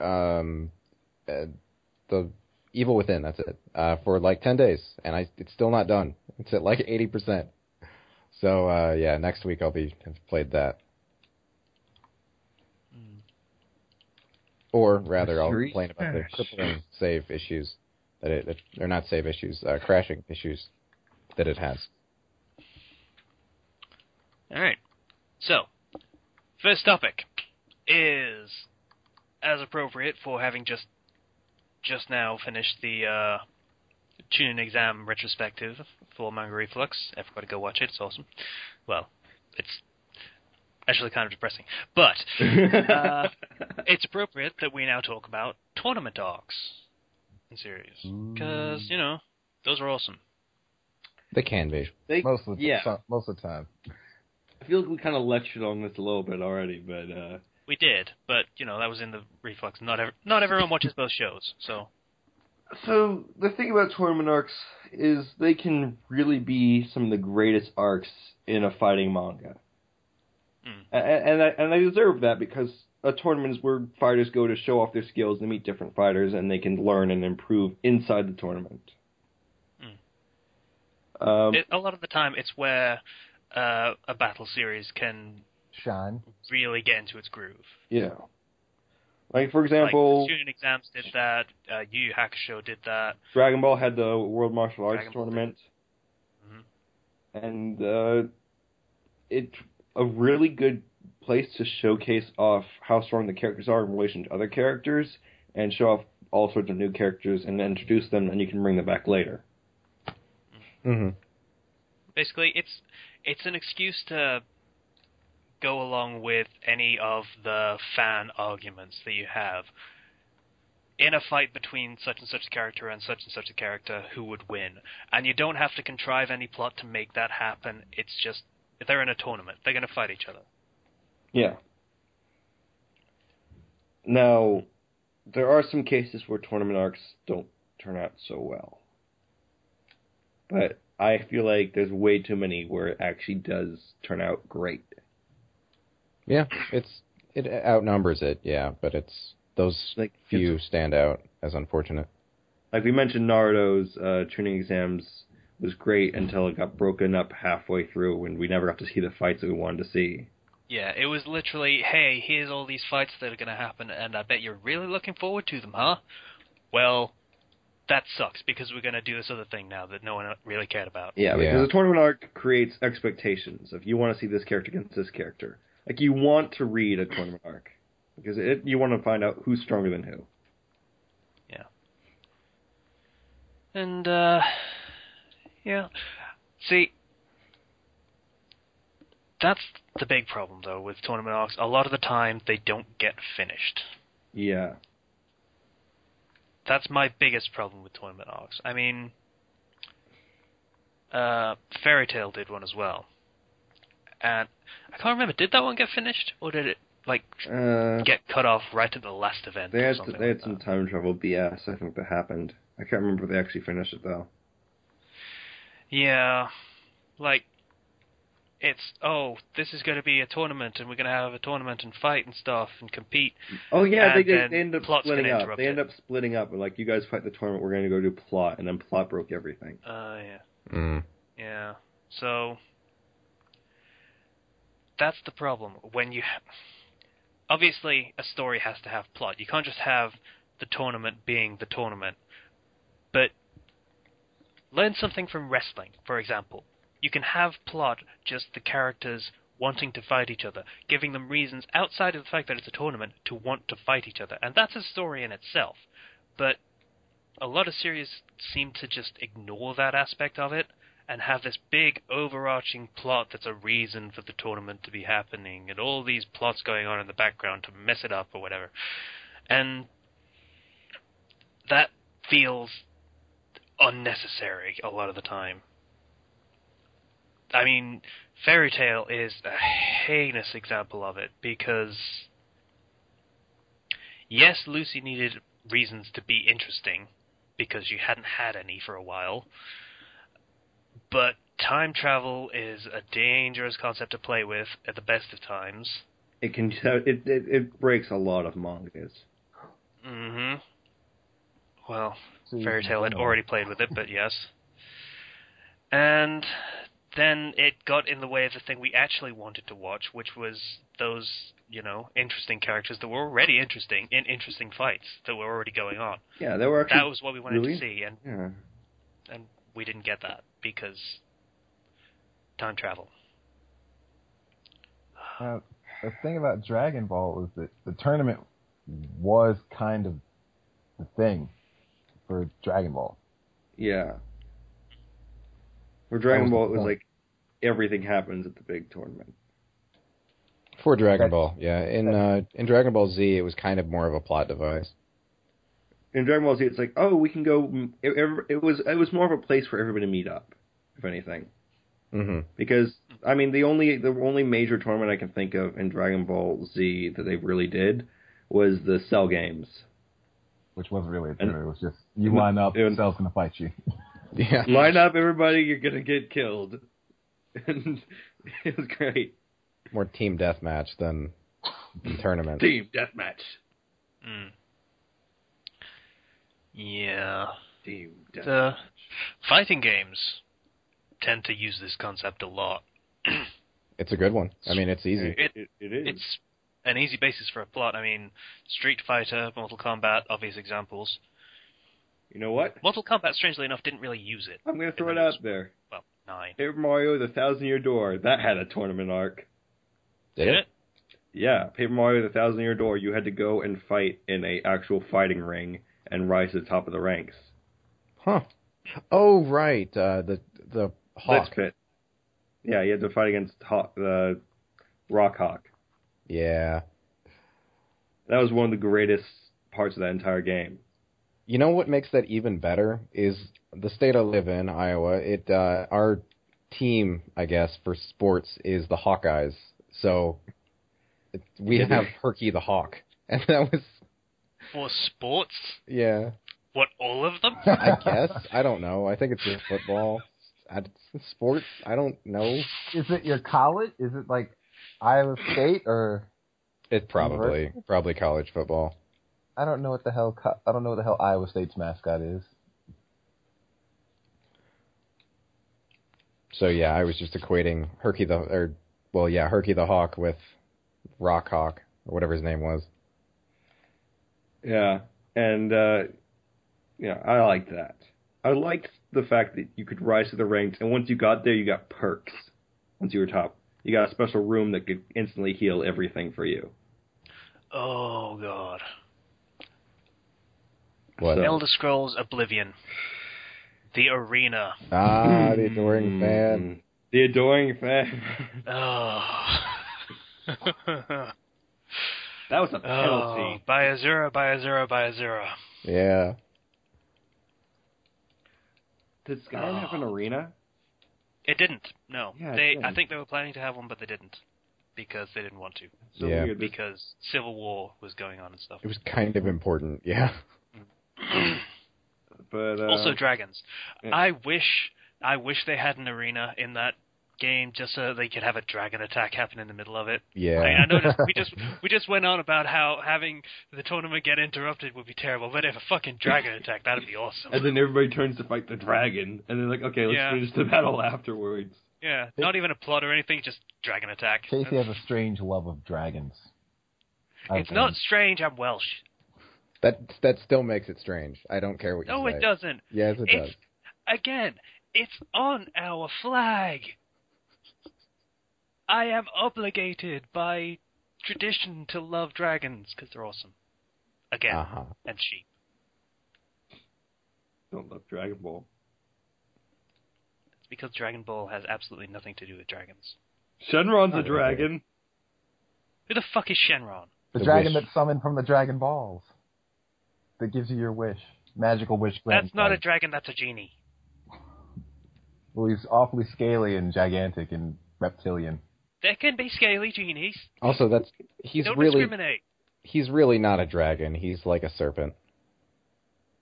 the Evil Within, that's it, for like 10 days, and it's still not done. It's at like 80%. So, next week I'll have played that. Or rather, I'll complain about the crippling save issues they're not save issues, crashing issues that it has. All right. So, first topic is, as appropriate for having just now finished the Chunin exam retrospective for Manga Reflux. Everybody go watch it. It's awesome. Well, it's actually kind of depressing. But it's appropriate that we now talk about tournament arcs in series. Because, those are awesome. They can be. Most of the time. I feel like we kind of lectured on this a little bit already, but... We did, but, that was in the Reflux. Not everyone watches both shows, so... So, the thing about tournament arcs is they can really be some of the greatest arcs in a fighting manga. And I deserve that, because a tournament is where fighters go to show off their skills and meet different fighters, and they can learn and improve inside the tournament. A lot of the time, it's where a battle series can shine, really get into its groove. Yeah. Like, for example... Like, Student Exams did that, Yu Yu Hakusho did that. Dragon Ball had the World Martial Arts Tournament. And it's a really good place to showcase off how strong the characters are in relation to other characters, and show off all sorts of new characters, and introduce them, and you can bring them back later. Mm-hmm. Basically, it's an excuse to go along with any of the fan arguments that you have. In a fight between such and such a character and such a character, who would win? And you don't have to contrive any plot to make that happen. It's just, if they're in a tournament, they're going to fight each other. Yeah. Now, there are some cases where tournament arcs don't turn out so well. But I feel like there's way too many where it actually does turn out great. Yeah, it outnumbers it, yeah, but it's those few stand out as unfortunate. Like we mentioned, Naruto's training exams was great until it got broken up halfway through and we never got to see the fights that we wanted to see. Yeah, it was literally, hey, here's all these fights that are going to happen, and I bet you're really looking forward to them, huh? Well, that sucks, because we're going to do this other thing now that no one really cared about. Yeah, because the tournament arc creates expectations. If you want to see this character against this character. Like, you want to read a tournament arc. Because you want to find out who's stronger than who. Yeah. And, yeah. See, that's the big problem, though, with tournament arcs. A lot of the time, they don't get finished. Yeah. That's my biggest problem with tournament arcs. I mean, Fairy Tail did one as well. And I can't remember, did that one get finished? Or did it, get cut off right at the last event? They had some time travel BS, I think, that happened. I can't remember if they actually finished it, though. Yeah. It's, this is going to be a tournament, and we're going to have a tournament and fight and stuff and compete. Oh, yeah, they end up splitting up. They end up splitting up. You guys fight the tournament, we're going to go do plot, and then plot broke everything. Yeah. Yeah. So, that's the problem. When you... Obviously, a story has to have plot. You can't just have the tournament being the tournament. But, learn something from wrestling, for example. You can have plot, just the characters wanting to fight each other, giving them reasons outside of the fact that it's a tournament to want to fight each other. And that's a story in itself. But a lot of series seem to just ignore that aspect of it and have this big overarching plot that's a reason for the tournament to be happening and all these plots going on in the background to mess it up or whatever. And that feels unnecessary a lot of the time. I mean, Fairy Tail is a heinous example of it, because yes, Lucy needed reasons to be interesting, because you hadn't had any for a while, but time travel is a dangerous concept to play with at the best of times. It breaks a lot of mangas. Mm-hmm. Well, Fairy Tail had already played with it, but yes. And then it got in the way of the thing we actually wanted to watch, which was those, interesting characters that were already interesting in interesting fights that were already going on. Yeah, they were actually... That was what we wanted to see, and we didn't get that because time travel. The thing about Dragon Ball is that the tournament was kind of the thing for Dragon Ball. Yeah. For Dragon Ball, it was everything happens at the big tournament. For Dragon Ball, yeah. In Dragon Ball Z, it was kind of more of a plot device. In Dragon Ball Z, it's we can go... It was more of a place for everybody to meet up, if anything. Mm-hmm. Because, I mean, the only major tournament I can think of in Dragon Ball Z that they really did was the Cell Games. Which wasn't really a tournament. It was just, you line up, Cell's going to fight you. Yeah. Line up, everybody, you're going to get killed. And it was great. More team deathmatch than tournament. Team deathmatch. Yeah. Team deathmatch. The fighting games tend to use this concept a lot. It's a good one. I mean, it's easy. It is. It's an easy basis for a plot. I mean, Street Fighter, Mortal Kombat, obvious examples. You know what? Mortal Kombat, strangely enough, didn't really use it. I'm going to throw it out there. Well, 9. Paper Mario, the 1,000-Year Door, that had a tournament arc. Did it? Yeah, Paper Mario, the 1,000-Year Door, you had to go and fight in a actual fighting ring and rise to the top of the ranks. Huh. Oh, right. The Hawk. That's it. Yeah, you had to fight against the Rock Hawk. Yeah. That was one of the greatest parts of that entire game. You know what makes that even better is the state I live in, Iowa. Our team, I guess, for sports is the Hawkeyes. So we have Herky the Hawk, and that was for sports. Yeah. What, all of them? I guess. I don't know. I think it's just football. Sports. I don't know. Is it your college? Is it like Iowa State or? It's probably college football. I don't know what the hell Iowa State's mascot is. So yeah, I was just equating Herky the Hawk with Rock Hawk, or whatever his name was. Yeah, and I liked that. I liked the fact that you could rise to the ranks, and once you got there, you got perks. Once you were top, you got a special room that could instantly heal everything for you. Oh, God. What? Elder Scrolls Oblivion. The Arena. Ah, the Adoring Fan. The Adoring Fan. Oh. That was a penalty. Oh, by a zero. Yeah. Did Skyrim have an arena? It didn't, no. Yeah, I think they were planning to have one, but they didn't. Because they didn't want to. So yeah. weird. Because Civil War was going on and stuff. It was kind of important, yeah. But also dragons. Yeah. I wish they had an arena in that game just so they could have a dragon attack happen in the middle of it. Yeah. I noticed we just went on about how having the tournament get interrupted would be terrible, but if a fucking dragon attack, that'd be awesome. And then everybody turns to fight the dragon, and they're like, okay, let's finish the battle afterwards. Yeah, not even a plot or anything, just dragon attack. Casey has a strange love of dragons. It's not strange, I'm Welsh. That still makes it strange. I don't care what you say. No, it doesn't. Yes, it does. Again, it's on our flag. I am obligated by tradition to love dragons, because they're awesome. Again, and sheep. Don't love Dragon Ball. It's because Dragon Ball has absolutely nothing to do with dragons. Shenron's a dragon. Who the fuck is Shenron? The dragon that's summoned from the Dragon Balls. That gives you your wish. Magical wish. That's not a dragon, that's a genie. Well, he's awfully scaly and gigantic and reptilian. There can be scaly genies. Also, Don't discriminate. He's really not a dragon. He's like a serpent.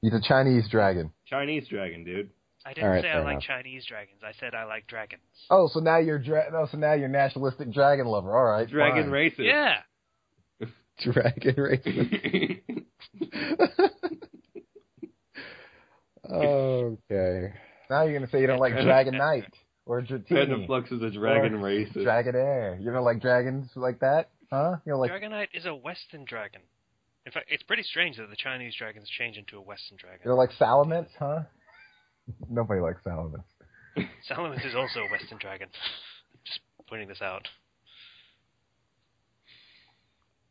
He's a Chinese dragon. Chinese dragon, dude. I didn't say I like Chinese dragons. I said I like dragons. Oh, so now you're nationalistic dragon lover. All right, dragon fine. racist. Yeah. Dragon racist. Okay. Now you're gonna say you don't like Dragon Knight or Dratini. Fandom Flux is a dragon racist. Dragonair. You don't like dragons like that, huh? You don't like Dragonite is a Western dragon. In fact, it's pretty strange that the Chinese dragons change into a Western dragon. You don't like Salamence, huh? Nobody likes Salamence. Salamence is also a Western dragon. Just pointing this out.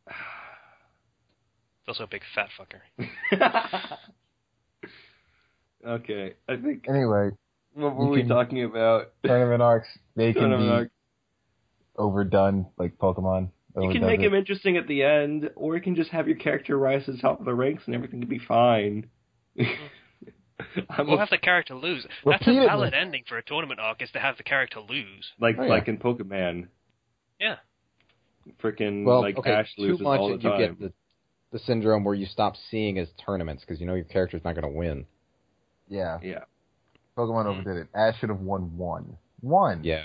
It's also a big fat fucker. Okay, I think... Anyway. What were we talking about? Tournament arcs, they can be overdone, like Pokemon. You can make them interesting at the end, or you can just have your character rise to the top of the ranks and everything can be fine. We'll have the character lose. That's a valid ending for a tournament arc, is to have the character lose. Like in Pokemon. Yeah. Freaking, Ash loses too much all the time. You get the syndrome where you stop seeing as tournaments, because you know your character's not going to win. Yeah. Yeah. Pokemon overdid it. Ash should have won one. Yeah.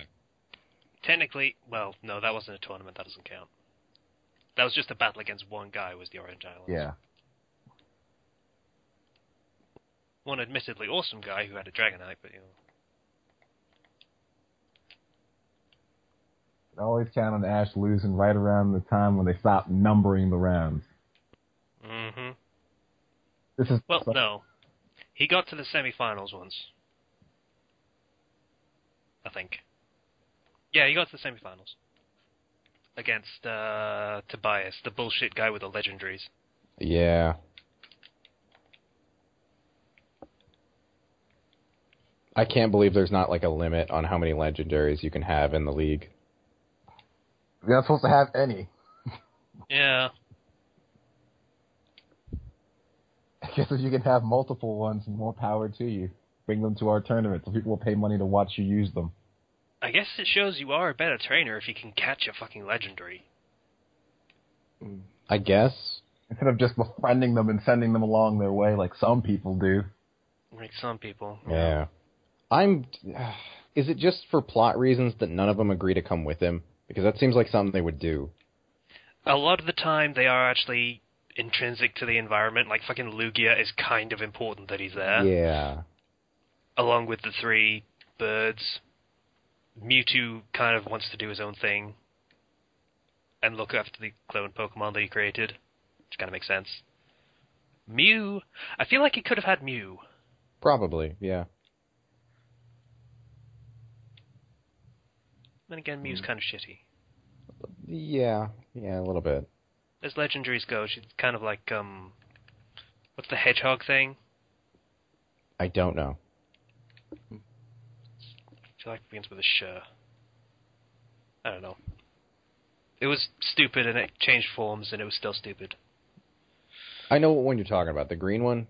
Technically, well, no, that wasn't a tournament. That doesn't count. That was just a battle against one guy, was the Orange Islands. Yeah. One admittedly awesome guy who had a Dragonite, but you know. I always count on Ash losing right around the time when they stop numbering the rounds. Mm-hmm. No. He got to the semifinals once. I think. Yeah, he got to the semifinals. Against Tobias, the bullshit guy with the legendaries. Yeah. I can't believe there's not like a limit on how many legendaries you can have in the league. You're not supposed to have any. Yeah. I guess if you can have multiple ones, more power to you. Bring them to our tournament so people will pay money to watch you use them. I guess it shows you are a better trainer if you can catch a fucking legendary. I guess. Instead of just befriending them and sending them along their way like some people do. Like some people. Yeah. Is it just for plot reasons that none of them agree to come with him? Because that seems like something they would do. A lot of the time they are actually intrinsic to the environment. Like fucking Lugia is kind of important that he's there. Yeah. Along with the 3 birds. Mewtwo kind of wants to do his own thing and look after the clone Pokemon that he created, which kind of makes sense. Mew, I feel like he could have had Mew. Probably, yeah. Then again, Mew's kind of shitty. Yeah, a little bit. As legendaries go, she's kind of like, what's the hedgehog thing? I don't know. I feel like it begins with a sh. I don't know. It was stupid, and it changed forms, and it was still stupid. I know what one you're talking about. The green one?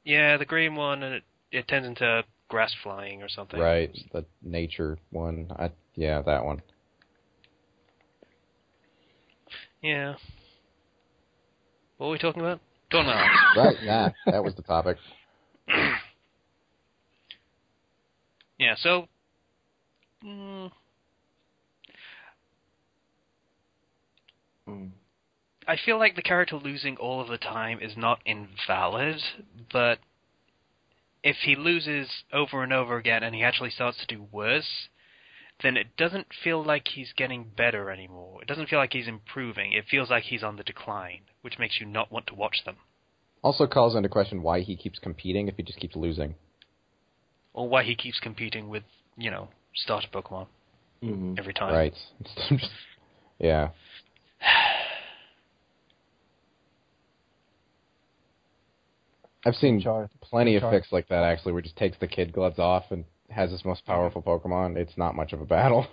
Yeah, the green one, and it turns into grass flying or something. Right, the nature one. Yeah, that one. Yeah. What were we talking about? Tournament. Right, that was the topic. Yeah, so... I feel like the character losing all of the time is not invalid, but if he loses over and over again and he actually starts to do worse, then it doesn't feel like he's getting better anymore. It doesn't feel like he's improving. It feels like he's on the decline, which makes you not want to watch them. Also calls into question why he keeps competing if he just keeps losing. Or why he keeps competing with, starter Pokemon every time. Right. Yeah. I've seen plenty of fics like that, actually, where he just takes the kid gloves off and has his most powerful Pokemon. It's not much of a battle.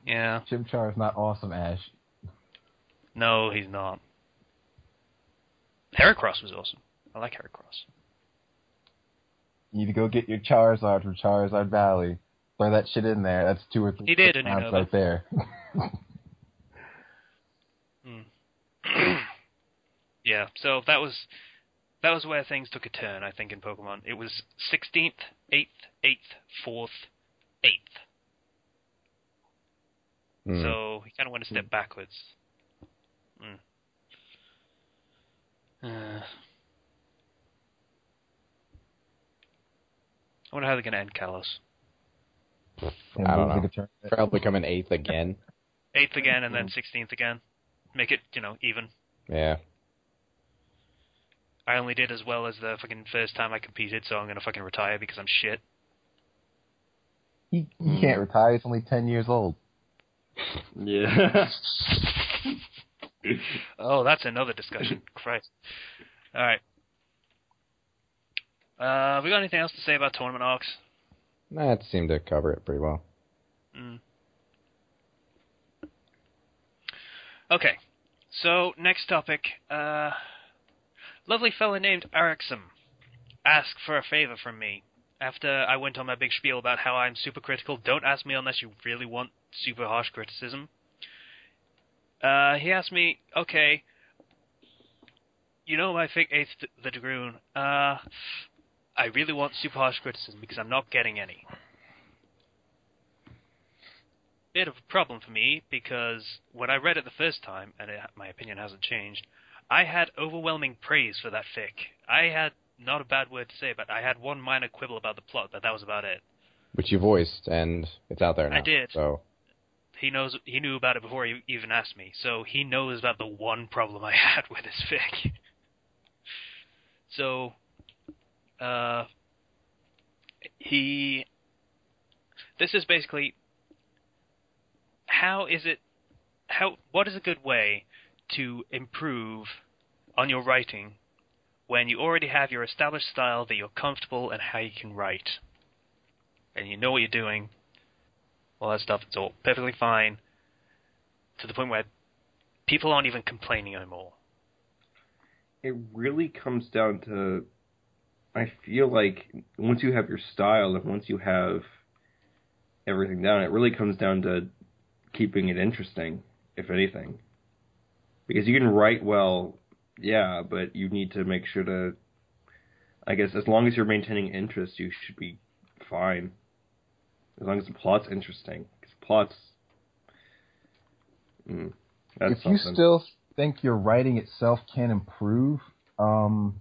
Yeah. Chimchar is not awesome, Ash. No, he's not. Heracross was awesome. I like Heracross. You need to go get your Charizard from Charizard Valley. Throw that shit in there. That's 2 or 3 he did, rounds right there. Yeah, so that was where things took a turn, I think, in Pokemon. It was 16th, 8th, 8th, 4th, 8th. So he kind of went a step backwards. I wonder how they're going to end Kalos. I don't know. Probably come in 8th again. 8th again, and then 16th again. Make it, even. Yeah. I only did as well as the fucking first time I competed, so I'm going to fucking retire because I'm shit. He can't retire. He's only 10 years old. Yeah. Oh, that's another discussion. Christ. All right. We got anything else to say about tournament arcs? That seemed to cover it pretty well. Okay. So, next topic. Lovely fella named Ericsson asked for a favor from me. After I went on my big spiel about how I'm super critical, don't ask me unless you really want super harsh criticism. He asked me, okay, my fake 8th the Dragoon, I really want super harsh criticism because I'm not getting any. Bit of a problem for me because when I read it the first time, and my opinion hasn't changed, I had overwhelming praise for that fic. I had not a bad word to say about it. I had one minor quibble about the plot, but that was about it. Which you voiced, and it's out there now. I did. So he knew about it before he even asked me, so he knows about the one problem I had with this fic. So, this is basically, what is a good way to improve on your writing when you already have your established style that you're comfortable and how you can write, and you know what you're doing, all that stuff, it's all perfectly fine, to the point where people aren't even complaining anymore. It really comes down to, I feel like, once you have your style and once you have everything down, it really comes down to keeping it interesting, if anything. Because you can write well, yeah, but you need to make sure to, I guess, as long as you're maintaining interest, you should be fine. As long as the plot's interesting. Because plot's... that's if you still think your writing itself can improve, and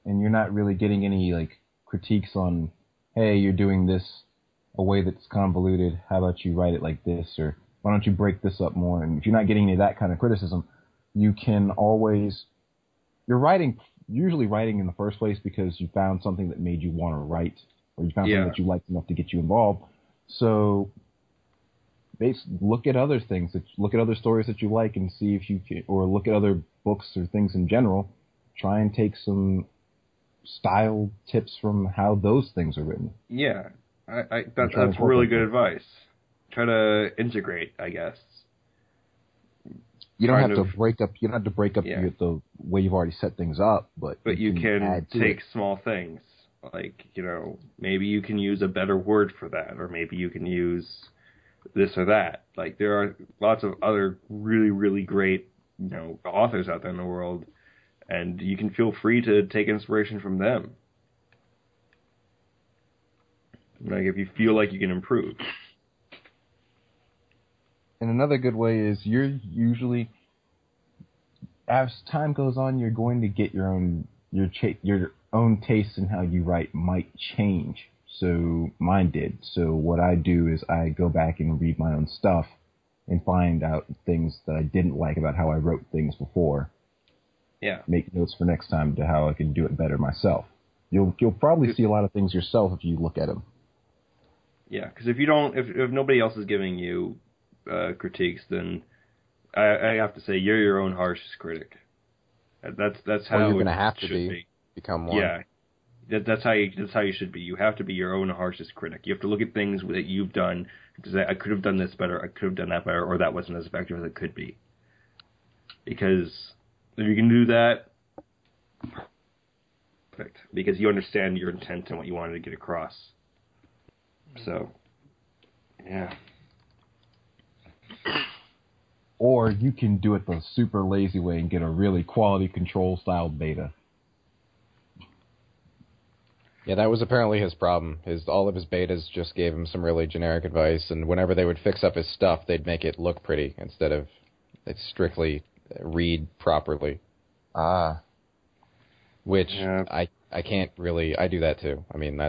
you're not really getting any, critiques on, hey, you're doing this a way that's convoluted. How about you write it like this? Or why don't you break this up more? And if you're not getting any of that kind of criticism, you can always... You're usually writing in the first place because you found something that made you want to write, or you found something that you liked enough to get you involved. So look at other things, look at other stories that you like and see if you can, or look at other books or things in general. Try and take some style tips from how those things are written. Yeah, that's really good advice. Try to integrate, I guess. You don't have to break up. You don't have to break up the way you've already set things up, but you can take small things, like, you know, maybe you can use a better word for that, or maybe you can use this or that. Like, there are lots of other really, really great, you know, authors out there in the world, and you can feel free to take inspiration from them. Like, if you feel like you can improve. And another good way is you're usually, as time goes on, you're going to get your own taste in how you write might change. So mine did. So what I do is I go back and read my own stuff and find out things that I didn't like about how I wrote things before. Yeah. Make notes for next time to how I can do it better myself. You'll probably see a lot of things yourself if you look at them. Yeah, because if nobody else is giving you critiques, then I have to say you're your own harshest critic. That's how you're going to have to become one. Yeah, that's how you should be. You have to be your own harshest critic. You have to look at things that you've done and say, I could have done this better, I could have done that better, or that wasn't as effective as it could be. Because if you can do that, perfect. Because you understand your intent and what you wanted to get across. So, yeah. Or you can do it the super lazy way and get a really quality control style beta. Yeah, that was apparently his problem. All of his betas just gave him some really generic advice, and whenever they would fix up his stuff, they'd make it look pretty instead of strictly read properly. Which I can't really... I do that too. I mean,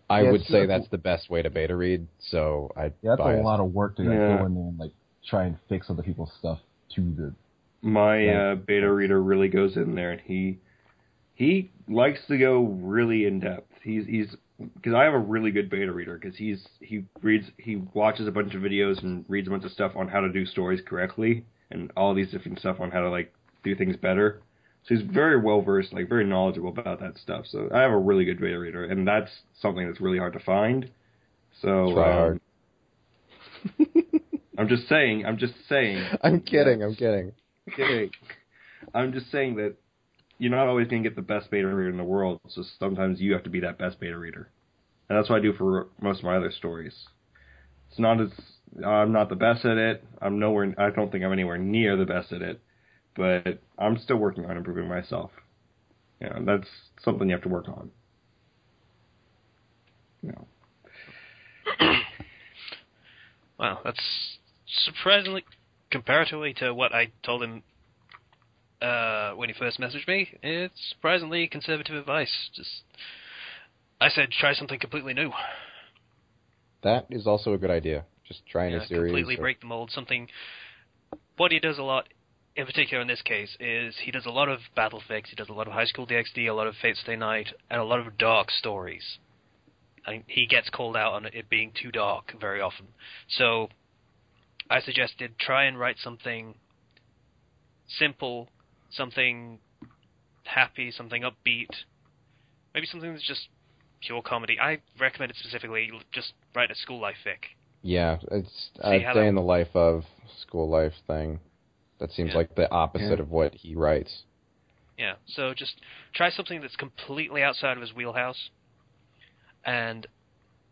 I would say that's the best way to beta read, so that's a lot of work to go in there and like try and fix other people's stuff to the... My beta reader really goes in there, and he likes to go really in depth. He's because I have a really good beta reader because he watches a bunch of videos and reads a bunch of stuff on how to do stories correctly and all these different stuff on how to like do things better. So he's very well versed, like very knowledgeable about that stuff. So I have a really good beta reader, and that's something that's really hard to find. So try hard. I'm just saying. I'm kidding. I'm kidding. I'm just saying that you're not always going to get the best beta reader in the world, so sometimes you have to be that best beta reader. And that's what I do for most of my other stories. It's not as... I'm not the best at it. I don't think I'm anywhere near the best at it. But I'm still working on improving myself. Yeah, that's something you have to work on. You know. Wow, that's surprisingly, comparatively to what I told him when he first messaged me, it's surprisingly conservative advice. I said try something completely new. That is also a good idea. Just try a series. Completely break the mold. What he does a lot, in particular in this case, is he does a lot of battle fics, he does a lot of High School DxD, a lot of Fate Stay Night, and a lot of dark stories. He gets called out on it being too dark very often. So I suggested try and write something simple, something happy, something upbeat, maybe something that's just pure comedy. I recommended specifically just write a school life fic. Yeah, it's a day in the life of school life thing. That seems like the opposite of what he writes. Yeah, so just try something that's completely outside of his wheelhouse and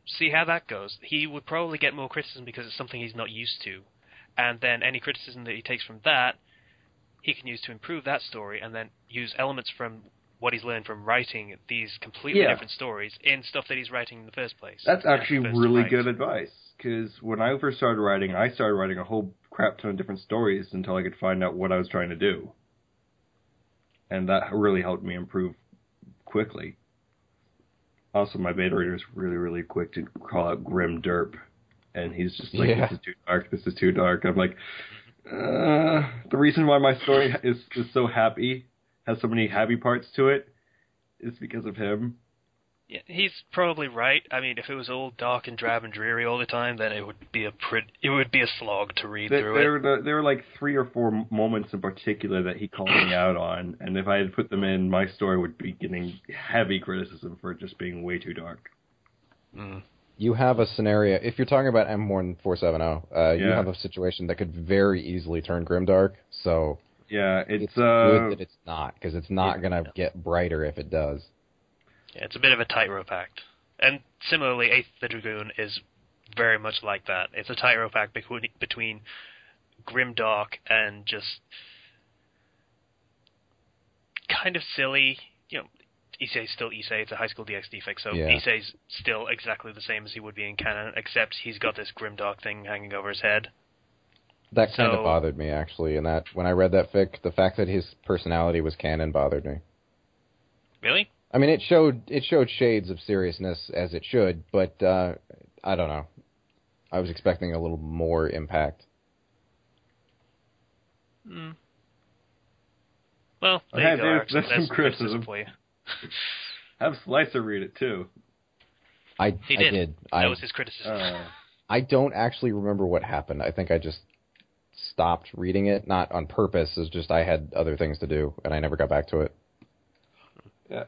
see how that goes. He would probably get more criticism because it's something he's not used to. And then any criticism that he takes from that, he can use to improve that story and then use elements from what he's learned from writing these completely different stories in stuff that he's writing in the first place. That's actually really good advice. Because when I first started writing a whole crap ton of different stories until I could find out what I was trying to do. And that really helped me improve quickly. Also, my beta reader is really, really quick to call out Grim Derp. And he's just like, This is too dark, this is too dark. I'm like, the reason why my story is so happy, has so many happy parts to it, is because of him. Yeah, he's probably right. I mean, if it was all dark and drab and dreary all the time, then it would be a slog to read through it. There were like 3 or 4 moments in particular that he called me out on, and if I had put them in, my story would be getting heavy criticism for just being way too dark. You have a scenario, if you're talking about M1470, you have a situation that could very easily turn grimdark, so yeah, it's good that it's not, because it's not going to get brighter if it does. Yeah, it's a bit of a tightrope act. And similarly, 8th the Dragoon is very much like that. It's a tightrope act between grimdark and just kind of silly. You know, Issei's still Issei, it's a high school DxD fix, so Issei's still exactly the same as he would be in canon, except he's got this grimdark thing hanging over his head. That kind of bothered me, actually, and that when I read that fic, the fact that his personality was canon bothered me. Really? I mean, it showed shades of seriousness, as it should, but I don't know. I was expecting a little more impact. Well, there you go, there's some criticism for you. Have Slicer read it, too. I did. That was his criticism. I don't actually remember what happened. I think I just stopped reading it, not on purpose. It's just I had other things to do, and I never got back to it. Yeah.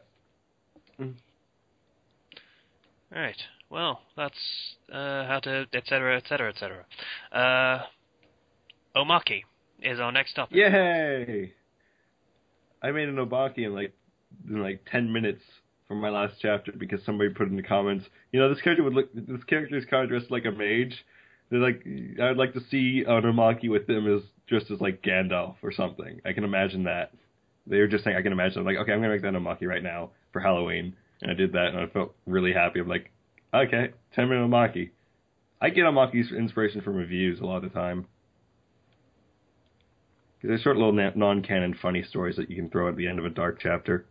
Alright, well, that's how to, etc., etc., etc. Omake is our next topic. Yay! I made an Omake in like 10 minutes from my last chapter because somebody put in the comments, this character is kind of dressed like a mage. They're like, I'd like to see an Omake with him as dressed as like Gandalf or something. I can imagine that. They were just saying, I can imagine. I'm like, okay, I'm going to make that Omake right now for Halloween. And I did that, and I felt really happy. I'm like, okay, 10-minute Omake. I get Omake's inspiration from reviews a lot of the time. They're short little non-canon funny stories that you can throw at the end of a dark chapter.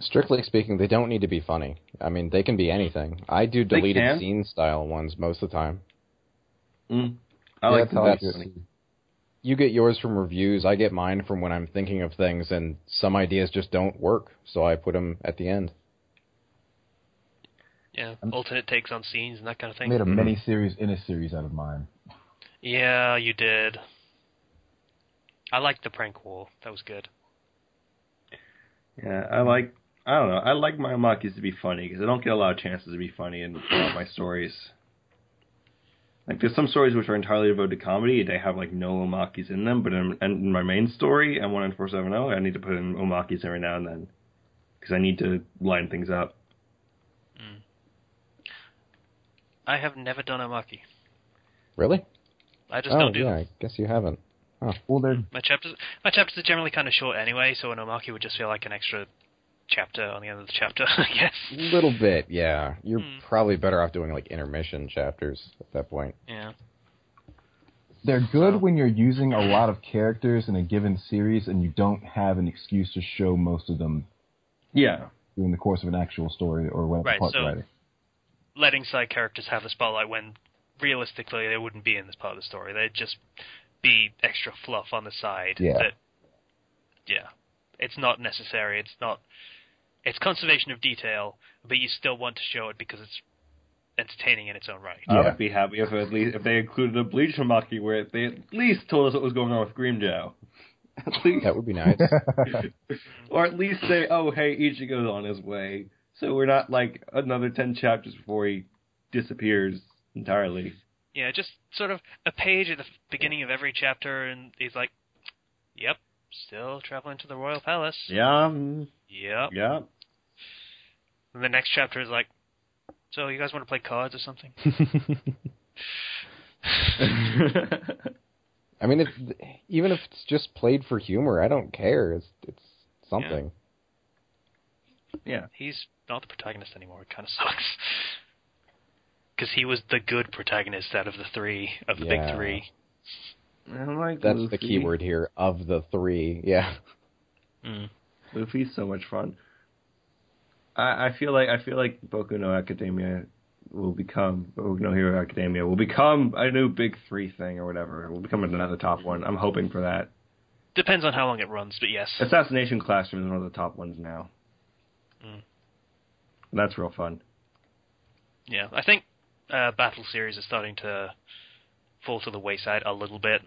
Strictly speaking, they don't need to be funny. I mean, they can be anything. I do deleted scene-style ones most of the time. I like that. Funny. You get yours from reviews, I get mine from when I'm thinking of things, and some ideas just don't work, so I put them at the end. Yeah, alternate takes on scenes and that kind of thing. I made a mini-series in a series out of mine. Yeah, you did. I liked the prank wall. That was good. Yeah, I don't know, I like my Omakes to be funny, because I don't get a lot of chances to be funny in my stories. Like, there's some stories which are entirely devoted to comedy, they have, like, no Omakes in them, but in my main story, M1470, I need to put in Omakes every now and then, because I need to line things up. I have never done Omake. Really? I just don't do them. I guess you haven't. Oh. Well, my chapters are generally kind of short anyway, so an Omake would just feel like an extra chapter on the end of the chapter, I guess. A little bit, yeah. You're probably better off doing, like, intermission chapters at that point. Yeah. They're good when you're using a lot of characters in a given series and you don't have an excuse to show most of them during the course of an actual story or when it's part writing. Letting side characters have the spotlight when realistically they wouldn't be in this part of the story. They'd just be extra fluff on the side. It's not necessary. It's conservation of detail, but you still want to show it because it's entertaining in its own right. I would be happy if they included a Bleach Omake where they at least told us what was going on with Grimjow. At least. That would be nice. Or at least say, oh, hey, Ichigo's on his way. So we're not like another 10 chapters before he disappears entirely. Yeah, just sort of a page at the beginning of every chapter, and he's like, yep, still traveling to the Royal Palace. Yeah. Yep. Yeah. And the next chapter is like, so you guys want to play cards or something? I mean, even if it's just played for humor, I don't care. It's something. Yeah. He's not the protagonist anymore. It kind of sucks. Because he was the good protagonist out of the big three. I like That's Luffy. the key word here, of the three, yeah. Luffy's so much fun. I feel like Boku no Hero Academia will become a new big 3 thing or whatever. It will become another top one. I'm hoping for that. Depends on how long it runs, but yes. Assassination Classroom is one of the top ones now. That's real fun. Yeah, I think Battle Series is starting to fall to the wayside a little bit.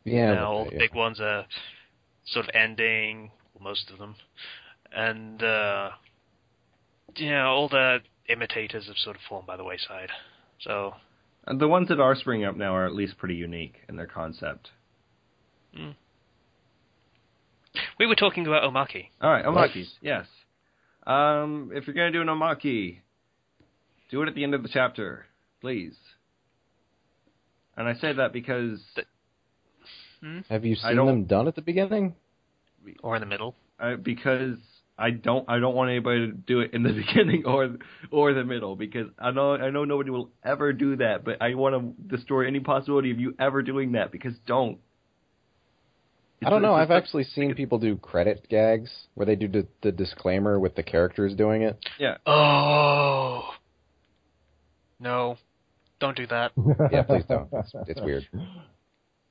Yeah. Now all the big ones are sort of ending, most of them. And, all the imitators have sort of fallen by the wayside. So, and the ones that are springing up now are at least pretty unique in their concept. We were talking about omake. All right, omakes, yes. If you're going to do an omake, do it at the end of the chapter, please. And I say that because... Have you seen them done at the beginning? Or in the middle? Because I don't want anybody to do it in the beginning or the middle, because I know nobody will ever do that, but I want to destroy any possibility of you ever doing that, because don't. I don't know. I've actually seen people do credit gags where they do the disclaimer with the characters doing it. Yeah. Oh. No. Don't do that. Yeah, please don't. It's weird.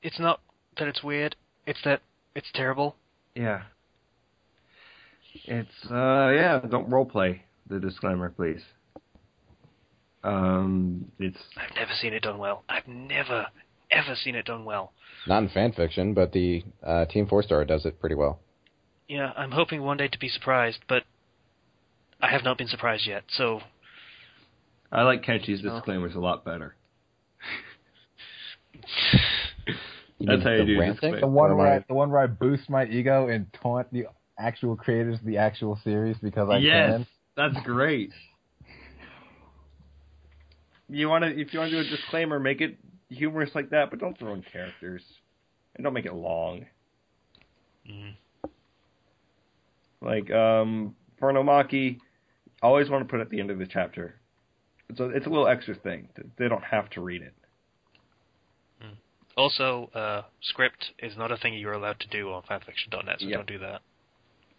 It's not that it's weird. It's that it's terrible. Yeah. It's, don't roleplay the disclaimer, please. It's... I've never seen it done well. I've never, ever seen it done well. Not in fan fiction, but the Team 4-Star does it pretty well. Yeah, I'm hoping one day to be surprised, but I have not been surprised yet, so... I like Kenchi's disclaimers a lot better. That's how you do disclaimers. The one where I boost my ego and taunt the actual creators of the actual series because I can. Yes, that's great. If you want to do a disclaimer, make it humorous like that, but don't throw in characters. And don't make it long. Like, for an omake, always want to put it at the end of the chapter. It's a little extra thing. They don't have to read it. Also, script is not a thing you're allowed to do on fanfiction.net, so don't do that.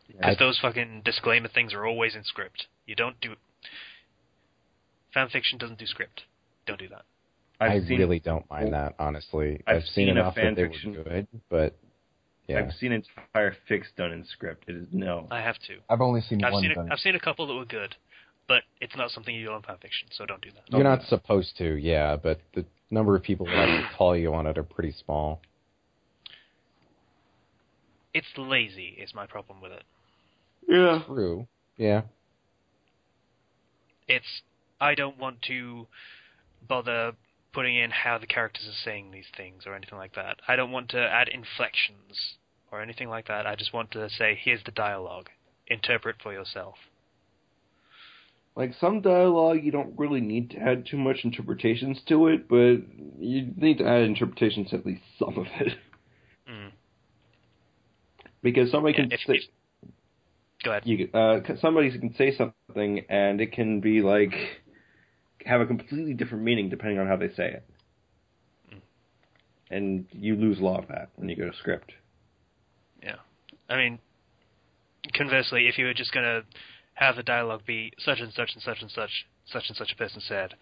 Because those fucking disclaimer things are always in script. You don't do... Fanfiction doesn't do script. Don't do that. I really don't mind that, honestly. I've seen enough that they were good, but... Yeah. I've seen entire fics done in script. It is no. I have to. I've only seen one done. I've seen a couple that were good, but it's not something you do on fanfiction, so don't do that. You're not supposed to, yeah, but the number of people that actually call you on it are pretty small. It's lazy, is my problem with it. Yeah. True. Yeah. I don't want to bother putting in how the characters are saying these things or anything like that. I don't want to add inflections or anything like that. I just want to say, here's the dialogue. Interpret for yourself. Like, some dialogue, you don't really need to add too much interpretations to it, but you need to add interpretations to at least some of it. Because somebody can say... Go ahead. Somebody can say something, and it can be, like, have a completely different meaning depending on how they say it. And you lose a lot of that when you go to script. Yeah. I mean, conversely, if you were just going to have the dialogue be such and such and such and such, such and such a person said,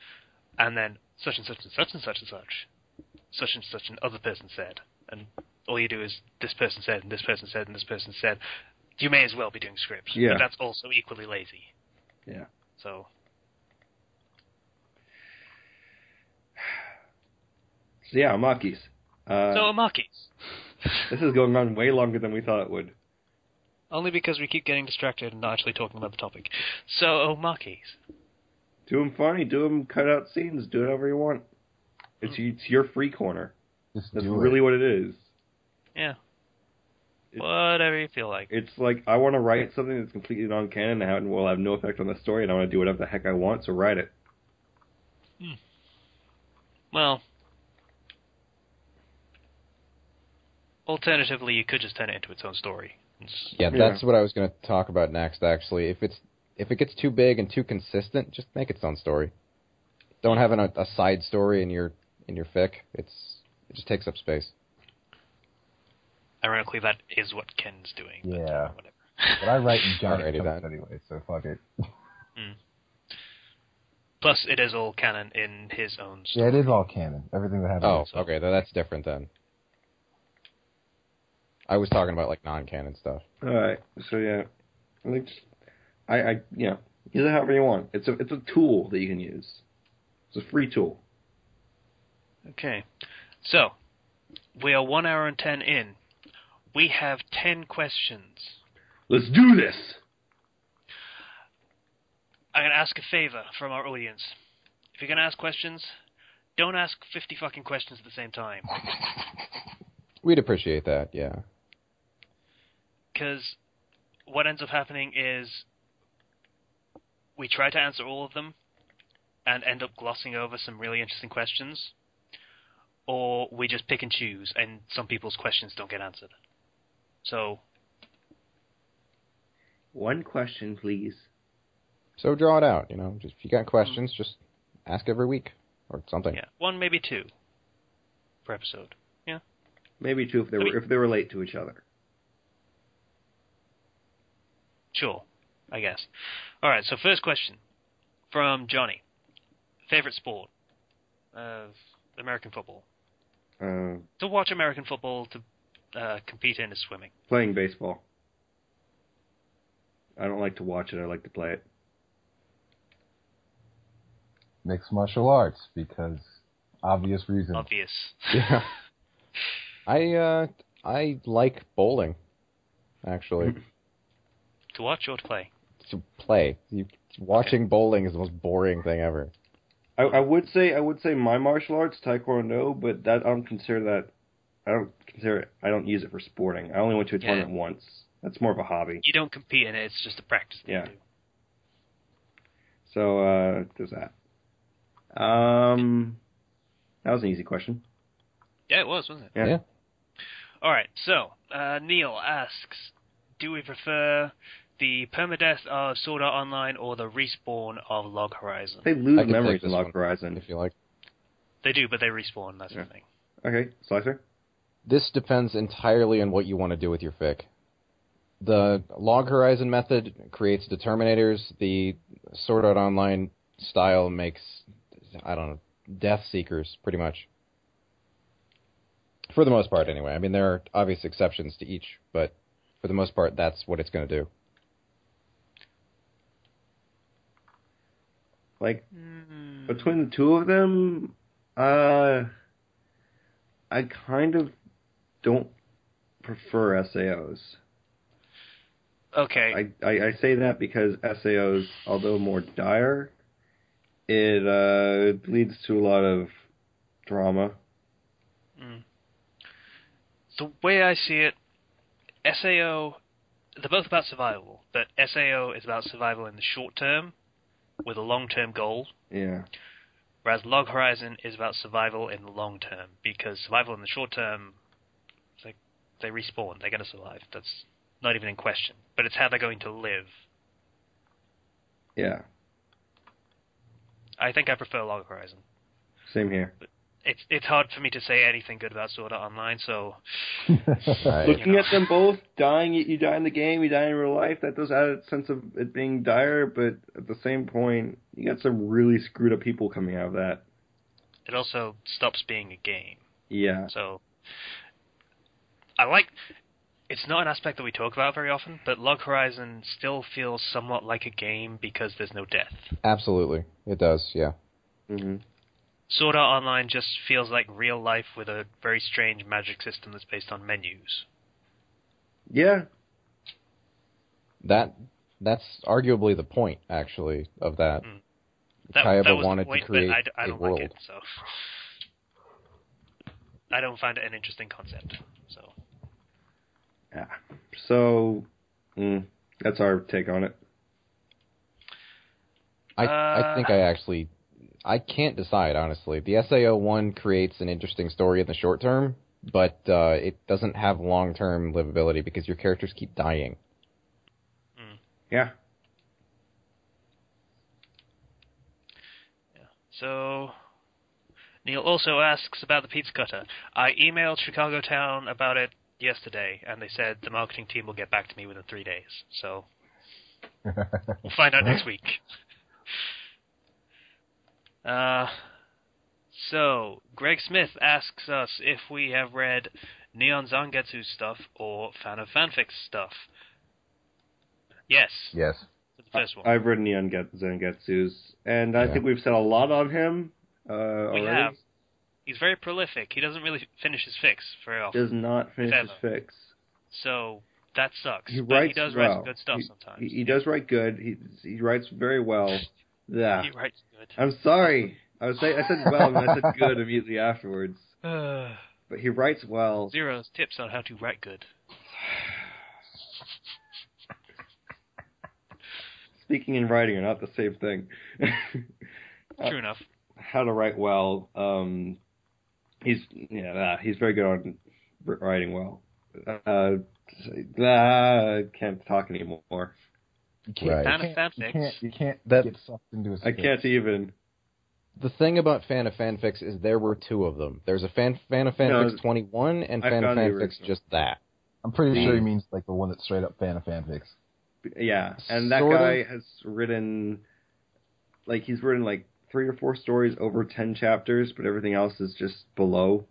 and then such and such and such and such and such and other person said, and all you do is this person said, and this person said, and this person said, you may as well be doing script. Yeah. But that's also equally lazy. Yeah. So yeah, omakes. Omakes. This is going on way longer than we thought it would. Only because we keep getting distracted and not actually talking about the topic. So, omakes. Do them funny, do them cut out scenes, do whatever you want. It's your free corner. That's really what it is. Yeah. Whatever you feel like. It's like, I want to write something that's completely non-canon and will have no effect on the story, and I want to do whatever the heck I want, so write it. Well, alternatively, you could just turn it into its own story. Yeah, that's what I was going to talk about next, actually. If it gets too big and too consistent, just make its own story. Don't have a side story in your fic. It just takes up space. Ironically, that is what Ken's doing. Yeah. But I write in giant chunks anyway, so fuck it. Plus, it is all canon in his own story. Yeah, it is all canon. Everything that happens. Oh, okay. That's different then. I was talking about, like, non-canon stuff. All right. So, yeah. I think use it however you want. It's a tool that you can use. It's a free tool. Okay. So, we are 1 hour and 10 in. We have 10 questions. Let's do this! I'm going to ask a favor from our audience. If you're going to ask questions, don't ask 50 fucking questions at the same time. We'd appreciate that, yeah. Because what ends up happening is we try to answer all of them and end up glossing over some really interesting questions, or we just pick and choose, and some people's questions don't get answered. So, one question, please. So draw it out, Just if you got questions, just ask every week or something. Yeah, 1, maybe 2 per episode. Yeah, maybe 2 if they relate to each other. Sure, I guess. All right. So first question from Johnny: favorite sport of American football? To watch American football, to compete in, is swimming. Playing baseball. I don't like to watch it. I like to play it. Mixed martial arts, because obvious reasons. Obvious. Yeah. I like bowling, actually. To watch or to play? To play. Watching bowling is the most boring thing ever. I would say my martial arts, Taekwondo, but that I don't consider it. I don't use it for sporting. I only went to a tournament once. That's more of a hobby. You don't compete in it. It's just a practice that you do. So there's that. That was an easy question. Yeah, it was, wasn't it? Yeah. All right. So Neil asks, do we prefer the permadeath of Sword Art Online or the respawn of Log Horizon? They lose memories in Log Horizon. If you like. They do, but they respawn, that's the thing. Okay, Slicer? This depends entirely on what you want to do with your fic. The Log Horizon method creates determinators. The Sword Art Online style makes, Death Seekers, pretty much. For the most part, anyway. I mean, there are obvious exceptions to each, but for the most part, that's what it's going to do. Like, between the two of them, I kind of don't prefer SAOs. Okay. I say that because SAOs, although more dire, it leads to a lot of drama. The way I see it, SAO, they're both about survival, but SAO is about survival in the short term with a long-term goal. Yeah. Whereas Log Horizon is about survival in the long term, because survival in the short term, it's like they respawn, they're going to survive. That's not even in question. But it's how they're going to live. Yeah. I think I prefer Log Horizon. Same here. But it's hard for me to say anything good about Sword Art Online, so... Looking at them both, you die in the game, you die in real life, that does add a sense of it being dire, but at the same point, you got some really screwed up people coming out of that. It also stops being a game. Yeah. So, it's not an aspect that we talk about very often, but Log Horizon still feels somewhat like a game because there's no death. Absolutely. It does, yeah. Mm-hmm. Sword Art Online just feels like real life with a very strange magic system that's based on menus. Yeah. That's arguably the point, actually, of that. That was wanted the point, to create but I don't a world. like it, so... I don't find it an interesting concept, so... Yeah. So, that's our take on it. I think I can't decide, honestly. The SAO1 creates an interesting story in the short term, but it doesn't have long-term livability because your characters keep dying. Yeah. So, Neil also asks about the pizza cutter. I emailed Chicago Town about it yesterday, and they said the marketing team will get back to me within 3 days. So, we'll find out next week. So, Greg Smith asks us if we have read Neon Zangetsu's stuff or Fan of Fanfic's stuff. Yes. Yes. That's the first one. I've read Neon Zangetsu's, and I think we've said a lot on him already. We have. He's very prolific. He doesn't really finish his fics very often. Does not finish his fics. So, that sucks. He but he does write some good stuff sometimes. He does write good. He writes very well. Yeah. He writes good. I'm sorry. I said well, and I said good immediately afterwards. But he writes well. Zero's tips on how to write good. Speaking and writing are not the same thing. True enough. How to write well. He's very good on writing well. I can't talk anymore. You can't get sucked into a space. I can't even. The thing about Fan of Fanfics is there were two of them. There's a Fan of Fanfics 21 and Fan of Fanfics just that. I'm pretty sure he means like the one that's straight up Fan of Fanfics. Yeah, and that guy has written, he's written 3 or 4 stories over 10 chapters, but everything else is just below.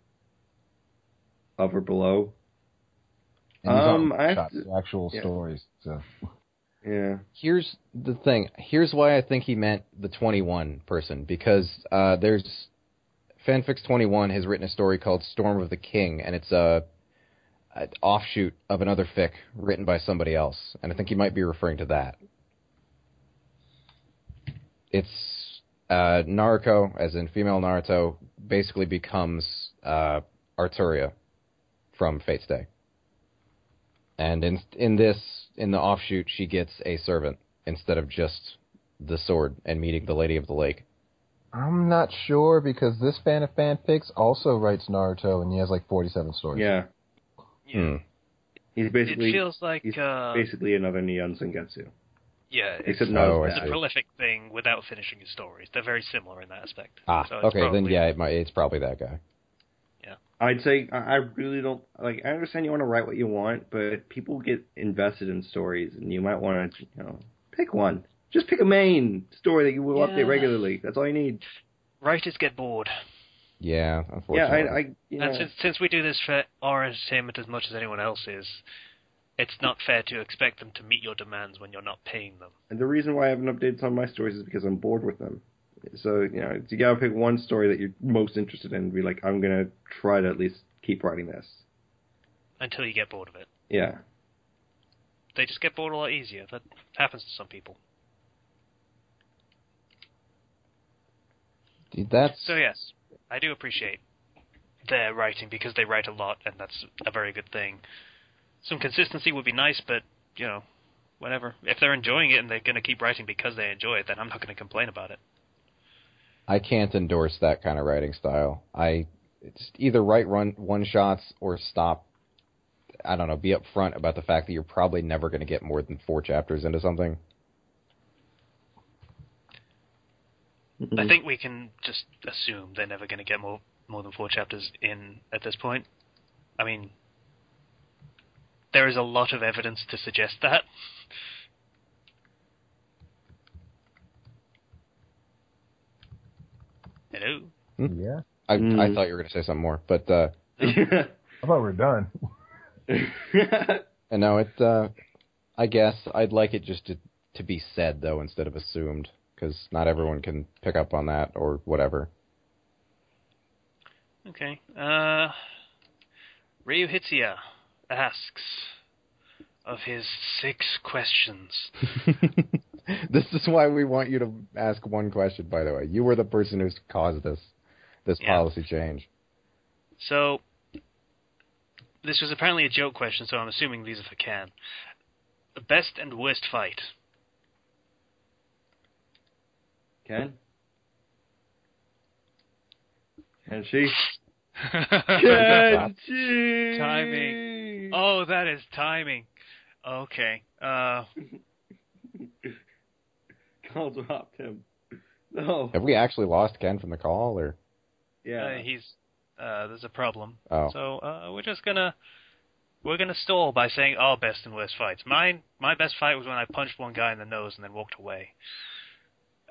Of or below. Actual stories, so... Yeah. Here's the thing. Here's why I think he meant the 21 person, because there's Fanfics 21 has written a story called Storm of the King, and it's an offshoot of another fic written by somebody else, and I think he might be referring to that. It's Naruto, as in female Naruto, basically becomes Arturia from Fate's Day. And in the offshoot, she gets a servant instead of just the sword and meeting the Lady of the Lake. I'm not sure, because this Fan of Fanfics also writes Naruto, and he has 47 stories. Yeah. He's basically. It feels like he's basically another Neon Zangetsu. Yeah, it's a prolific thing without finishing his stories. They're very similar in that aspect. Okay, then it's probably that guy. Yeah. I'd say I really don't I understand you want to write what you want, but people get invested in stories, and you might want to pick one. Just pick a main story that you will update regularly. That's all you need. Writers get bored. Yeah, unfortunately. Yeah, and since we do this for our entertainment as much as anyone else is, it's not fair to expect them to meet your demands when you're not paying them. And the reason why I haven't updated some of my stories is because I'm bored with them. So, you gotta pick one story that you're most interested in and be like, I'm gonna try to at least keep writing this. Until you get bored of it. Yeah. They just get bored a lot easier. That happens to some people. So yes, I do appreciate their writing, because they write a lot, and that's a very good thing. Some consistency would be nice, but, whatever. If they're enjoying it and they're going to keep writing because they enjoy it, then I'm not going to complain about it. I can't endorse that kind of writing style. It's either write one-shots or stop, I don't know, be upfront about the fact that you're probably never going to get more than 4 chapters into something. I think we can just assume they're never going to get more than 4 chapters in at this point. I mean, there is a lot of evidence to suggest that. Hello? Yeah? I thought you were going to say something more, but... I thought we were done. And no, I guess I'd like it just to be said, though, instead of assumed, because not everyone can pick up on that or whatever. Okay. Ryu Hitsuya asks of his 6 questions. This is why we want you to ask one question, by the way. You were the person who's caused this policy change. So, this was apparently a joke question, so I'm assuming these are for Ken. The best and worst fight. Ken? Can she? Can she? Timing. Oh, that is timing. Okay. Call dropped him. No. Have we actually lost Ken from the call, or? Yeah. There's a problem. Oh. So, we're gonna stall by saying our best and worst fights. My best fight was when I punched one guy in the nose and then walked away.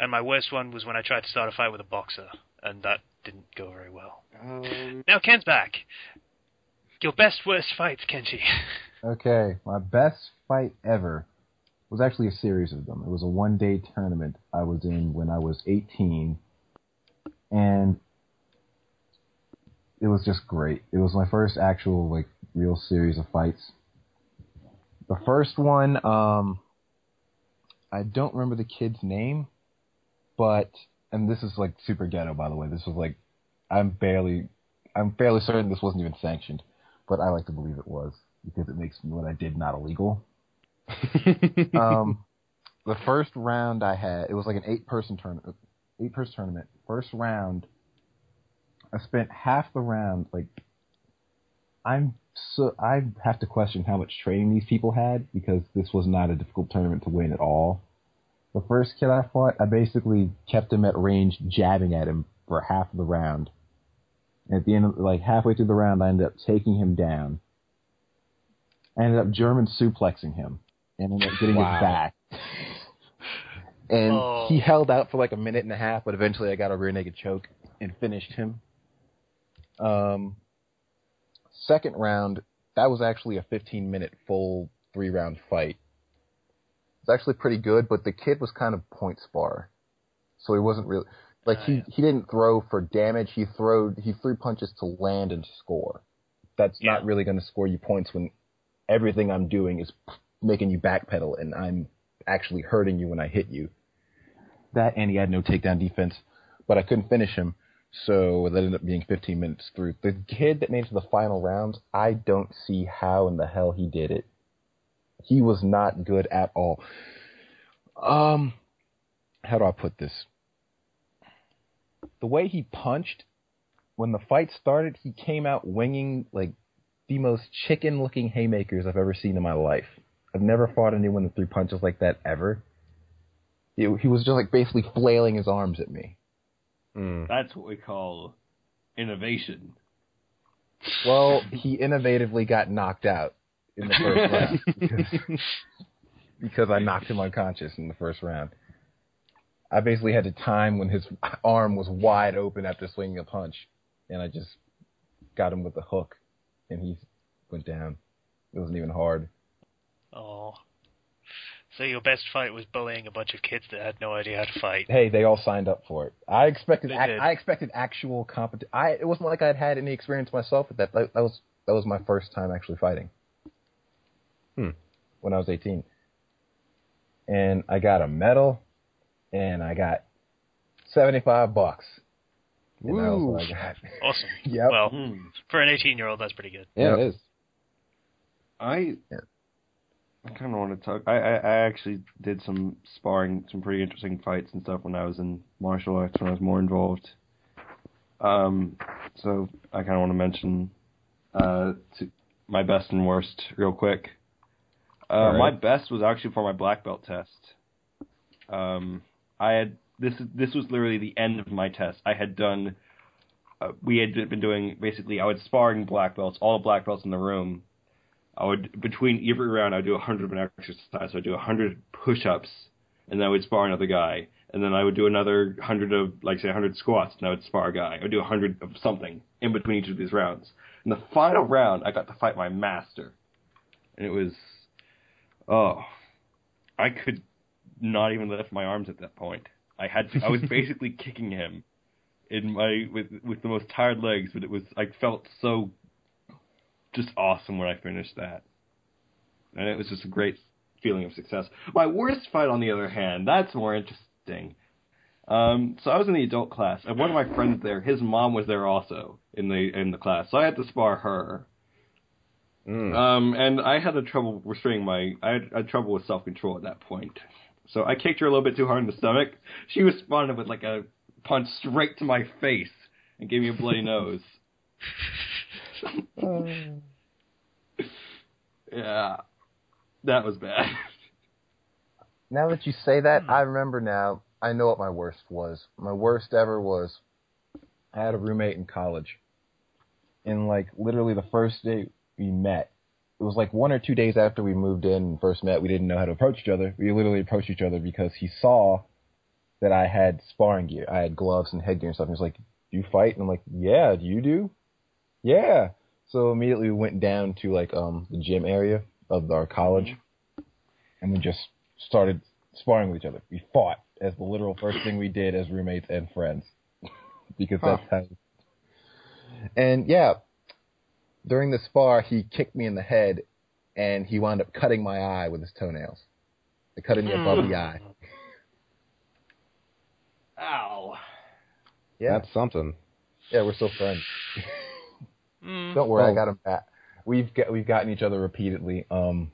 And my worst one was when I tried to start a fight with a boxer, and that didn't go very well. Now Ken's back. Your best worst fights, Kenji. Okay, my best fight ever was actually a series of them. It was a one-day tournament I was in when I was 18, and it was just great. It was my first actual, like, real series of fights. The first one, I don't remember the kid's name, but, and this is, like, super ghetto, by the way. This was, like, I'm fairly certain this wasn't even sanctioned, but I like to believe it was, because it makes what I did not illegal. The first round I had, it was like an 8-person tournament. First round, I spent half the round, like, I have to question how much training these people had, because this was not a difficult tournament to win at all. The first kid I fought, I basically kept him at range, jabbing at him for half of the round. And at the end of, like, halfway through the round, I ended up taking him down. I ended up German suplexing him. And ended up getting his back. And he held out for like a minute and a half, but eventually I got a rear naked choke and finished him. Second round, that was actually a 15-minute full 3-round fight. It was actually pretty good, but the kid was kind of point spar. So he wasn't really... Like, he didn't throw for damage, he threw punches to land and score. That's not really going to score you points when everything I'm doing is making you backpedal, and I'm actually hurting you when I hit you. That, and he had no takedown defense, but I couldn't finish him, so that ended up being 15 minutes through. The kid that made it to the final rounds, I don't see how in the hell he did it. He was not good at all. How do I put this? The way he punched, when the fight started, he came out winging, like, the most chicken-looking haymakers I've ever seen in my life. I've never fought anyone that threw punches like that ever. He was just like basically flailing his arms at me. That's what we call innovation. Well, he innovatively got knocked out in the first round because I knocked him unconscious in the first round. I basically had to time when his arm was wide open after swinging a punch, and I just got him with a hook, and he went down. It wasn't even hard. Oh. So your best fight was bullying a bunch of kids that had no idea how to fight. Hey, they all signed up for it. I expected actual competition. It wasn't like I'd had any experience myself with that. That was my first time actually fighting. When I was 18. And I got a medal, and I got $75. And that was what I got. Awesome. Yep. Well, for an 18-year-old, that's pretty good. Yeah, it is. I kind of want to talk. I actually did some sparring, some pretty interesting fights and stuff when I was in martial arts, when I was more involved. So I kind of want to mention my best and worst real quick. Right. My best was actually for my black belt test. This was literally the end of my test. I had done. We had been doing basically. I would sparring black belts, all the black belts in the room. I would, between every round, I would do 100 of an exercise. So I'd do 100 push-ups, and then I would spar another guy. And then I would do another 100 of, like, say, 100 squats, and I would spar a guy. I would do 100 of something in between each of these rounds. In the final round, I got to fight my master. And it was, I could not even lift my arms at that point. I was basically kicking him with the most tired legs, but I felt so just awesome when I finished that. And it was just a great feeling of success. My worst fight, on the other hand, that's more interesting. So I was in the adult class, and one of my friends there, his mom was there also in the class, so I had to spar her. And I had trouble restraining I had trouble with self-control at that point. So I kicked her a little bit too hard in the stomach. She responded with like a punch straight to my face and gave me a bloody nose. Yeah, that was bad. Now that you say that, I remember now. I know what my worst was. My worst ever was I had a roommate in college. And, like, literally the first day we met, it was like 1 or 2 days after we moved in and first met, we didn't know how to approach each other. We literally approached each other because he saw that I had sparring gear. I had gloves and headgear and stuff. And he was like, "Do you fight?" And I'm like, "Yeah, do you do?" "Yeah." So immediately we went down to like the gym area of our college, and we just started sparring with each other. We fought as the literal first thing we did as roommates and friends, because that's how. And yeah, during the spar, he kicked me in the head, and he wound up cutting my eye with his toenails. They cut me above the eye. Ow. Yeah. That's something. Yeah, we're still friends. Don't worry, I got him back. We've gotten each other repeatedly. I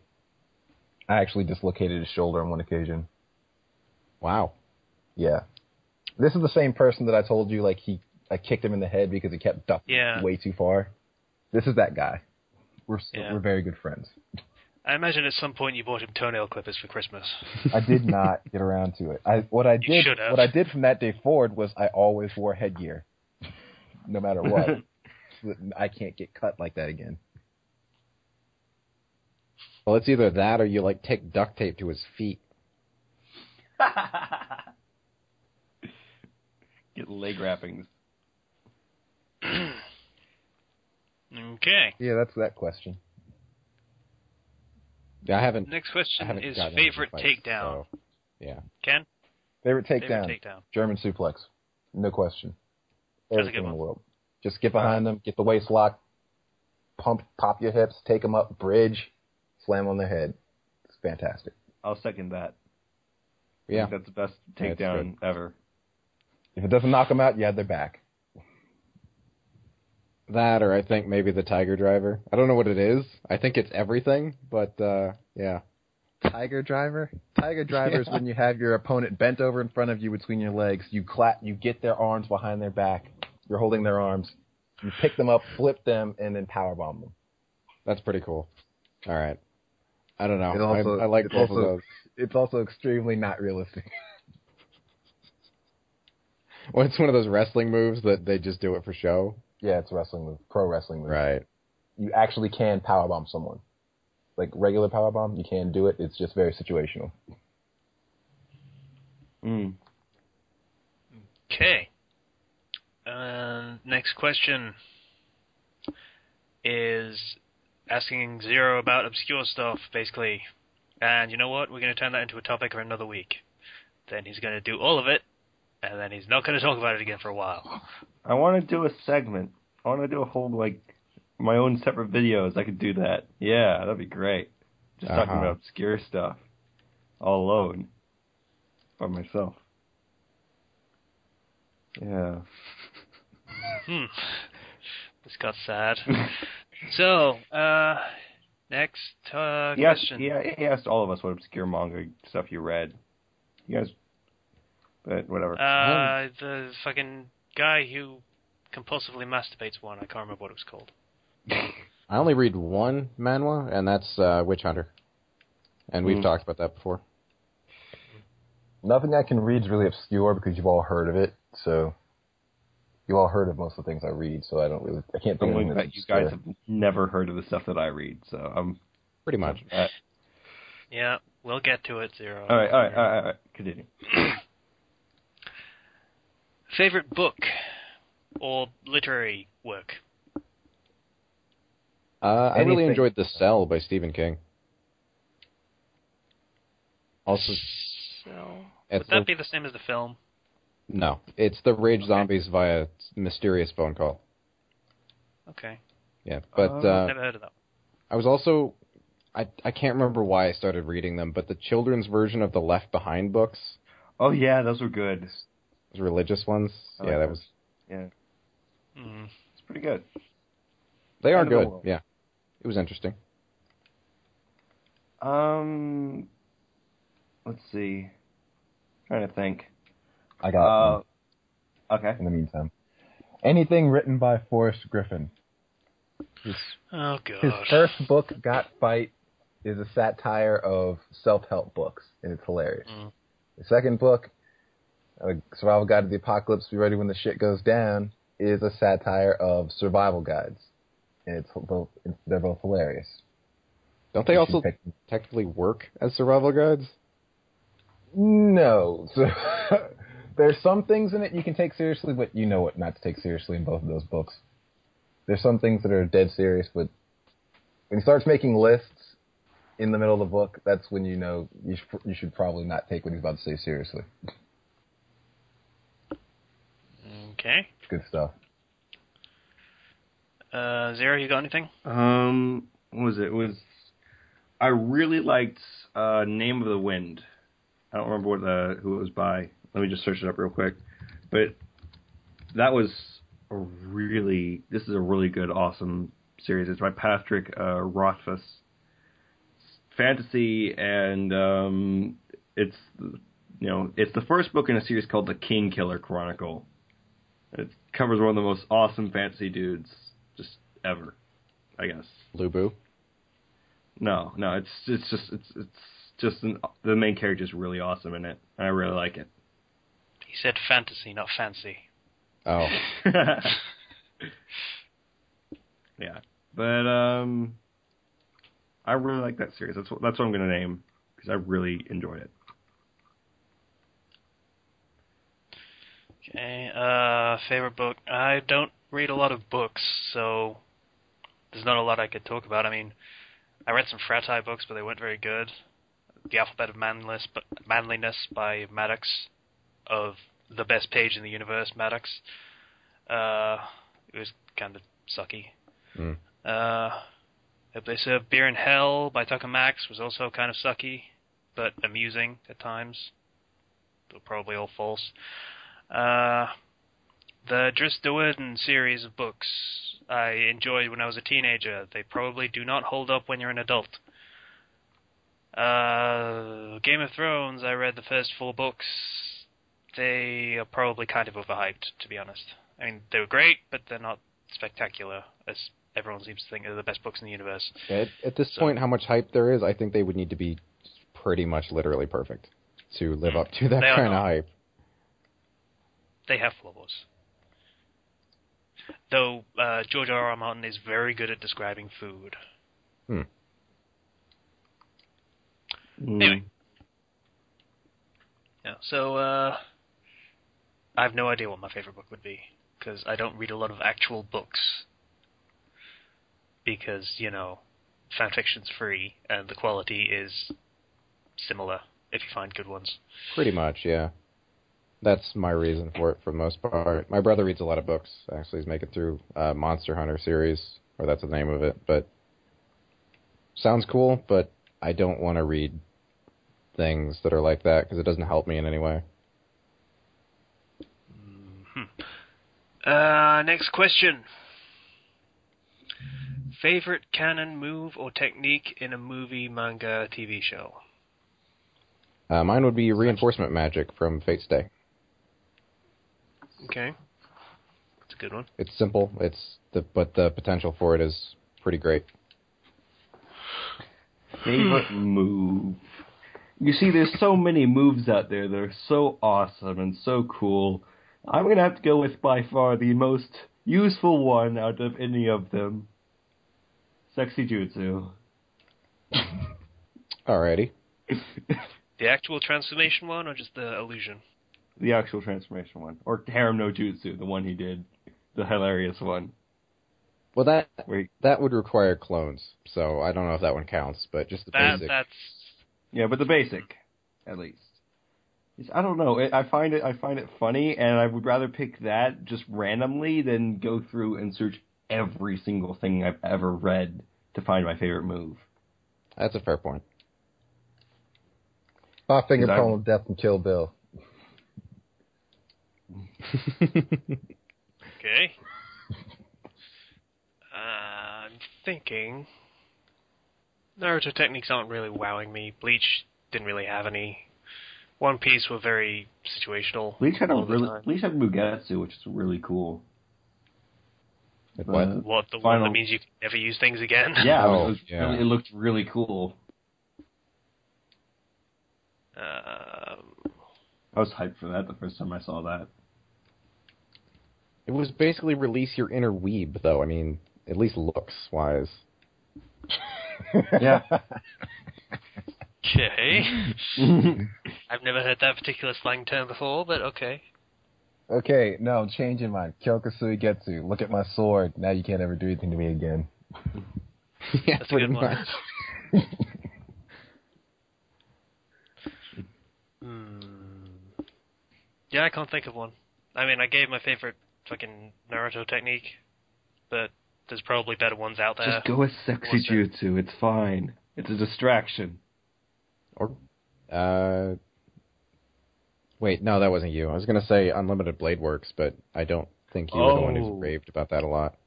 actually dislocated his shoulder on one occasion. Wow. Yeah. This is the same person that I told you, like, I kicked him in the head because he kept ducking way too far. This is that guy. We're very good friends. I imagine at some point you bought him toenail clippers for Christmas. I did not get around to it. What I did from that day forward was I always wore headgear, no matter what. So I can't get cut like that again. Well, it's either that or you like take duct tape to his feet. Get leg wrappings. Okay. Yeah, that's that question. Yeah, I haven't. Next question is favorite takedown. So, yeah. Ken? Favorite takedown. German suplex. No question. Everything in the world. Just get behind them, get the waist lock, pop your hips, take them up, bridge, slam on their head. It's fantastic. I'll second that. Yeah. I think that's the best takedown ever. If it doesn't knock them out, you have their back. That, or I think maybe the Tiger Driver. I don't know what it is. I think it's everything, but yeah. Tiger Driver? Tiger Driver is when you have your opponent bent over in front of you between your legs. You get their arms behind their back. You're holding their arms. You pick them up, flip them, and then powerbomb them. That's pretty cool. All right. I don't know. I like both of those. It's also extremely not realistic. Well, it's one of those wrestling moves that they just do it for show. Yeah, it's a wrestling move, pro wrestling move. Right. You actually can powerbomb someone. Like regular powerbomb, you can do it. It's just very situational. Okay. Next question is asking Zero about obscure stuff, basically. And you know what? We're going to turn that into a topic for another week. Then he's going to do all of it, and then he's not going to talk about it again for a while. I want to do a segment. I want to do a whole, my own separate videos. I could do that. Yeah, that'd be great. Just talking about obscure stuff. All alone. By myself. Yeah. This got sad. So, next question. Yeah, he asked all of us what obscure manga stuff you read. You guys... But whatever. The fucking guy who compulsively masturbates one. I can't remember what it was called. I only read one manhwa, and that's Witch Hunter. And we've talked about that before. Nothing I can read is really obscure because you've all heard of it. So you all heard of most of the things I read. So I can't think of anything that's obscure. You guys have never heard of the stuff that I read. So I'm pretty much. Yeah, we'll get to it, Zero. All right. Continue. Favorite book or literary work? I really enjoyed The Cell by Stephen King. Also, would that be the same as the film? No, it's The Rage Zombies via Mysterious Phone Call. Okay. Yeah, but never heard of that. I was also I can't remember why I started reading them, but the children's version of the Left Behind books. Oh yeah, those were good. Those religious ones. That was. Yeah. It's pretty good. They are good. Yeah, it was interesting. Let's see. Trying to think. I got one. Okay. In the meantime, anything written by Forrest Griffin. His first book, Got Fight, is a satire of self-help books, and it's hilarious. The second book, Survival Guide to the Apocalypse, Be Ready When the Shit Goes Down, is a satire of survival guides, and they're both hilarious. Don't they also technically work as survival guides? No. There's some things in it you can take seriously, but you know what not to take seriously in both of those books. There's some things that are dead serious, but when he starts making lists in the middle of the book, that's when you know you should probably not take what he's about to say seriously. Okay. Good stuff. Zero, you got anything? What was it? I really liked Name of the Wind. I don't remember who it was by. Let me just search it up real quick. But that was this is a really good, awesome series. It's by Patrick Rothfuss. Fantasy, and it's the first book in a series called The King Killer Chronicle. It covers one of the most awesome fantasy dudes just ever, I guess. Lubu? No, it's just the main character is really awesome in it. I really like it. He said fantasy, not fancy. Oh. Yeah, but I really like that series. That's what I'm going to name because I really enjoyed it. Okay, favorite book. I don't read a lot of books, so there's not a lot I could talk about. I mean, I read some Fratai books, but they weren't very good. The Alphabet of Manliness by Maddox, of the best page in the universe, Maddox. It was kind of sucky. There's a Beer in Hell by Tucker Max was also kind of sucky, but amusing at times. They're probably all false. The Dris Do'Urden series of books I enjoyed when I was a teenager. They probably do not hold up when you're an adult. Game of Thrones, I read the first 4 books. They are probably kind of overhyped, to be honest. I mean, they were great, but they're not spectacular, as everyone seems to think they're the best books in the universe. At this point, how much hype there is, I think they would need to be pretty much literally perfect to live up to that kind of hype. They have flaws. Though George R.R. Martin is very good at describing food. Anyway. Yeah, so I have no idea what my favorite book would be, because I don't read a lot of actual books. Because, fan fiction's free, and the quality is similar, if you find good ones. Pretty much, yeah. That's my reason for it, for the most part. My brother reads a lot of books, actually. He's making through Monster Hunter series, or that's the name of it. But sounds cool, but I don't want to read things that are like that, because it doesn't help me in any way. Next question. Favorite canon move or technique in a movie, manga, TV show? Mine would be reinforcement magic from Fate's Day. Okay. That's a good one. It's simple, but the potential for it is pretty great. Favorite move? You see, there's so many moves out there that are so awesome and so cool. I'm going to have to go with, by far, the most useful one out of any of them. Sexy Jutsu. Alrighty. The actual transformation one, or just the illusion? The actual transformation one. Or Harem no Jutsu, the one he did. The hilarious one. Well, that would require clones, so I don't know if that one counts, but just the basic. Yeah, but the basic, at least. I don't know. I find it funny, and I would rather pick that just randomly than go through and search every single thing I've ever read to find my favorite move. That's a fair point. Five Finger Palm of Death and Kill Bill. Okay. I'm thinking Naruto techniques aren't really wowing me. Bleach didn't really have any. One Piece were very situational. Bleach had Mugetsu, which is really cool. What, the one that means you can never use things again? Yeah, it looked really cool. I was hyped for that the first time I saw that. It was basically release your inner weeb, though. I mean, at least looks-wise. Yeah. Okay. I've never heard that particular slang term before, but okay. Okay, no, I'm changing mine. Kyokusui Getsu. Look at my sword. Now you can't ever do anything to me again. Yeah, that's a good one. Yeah, I can't think of one. I mean, I gave my favorite fucking Naruto technique, but there's probably better ones out there. Just go with sexy jutsu. It's fine. It's a distraction. Or, wait, no, that wasn't you. I was going to say Unlimited Blade Works, but I don't think you were the one who's raved about that a lot.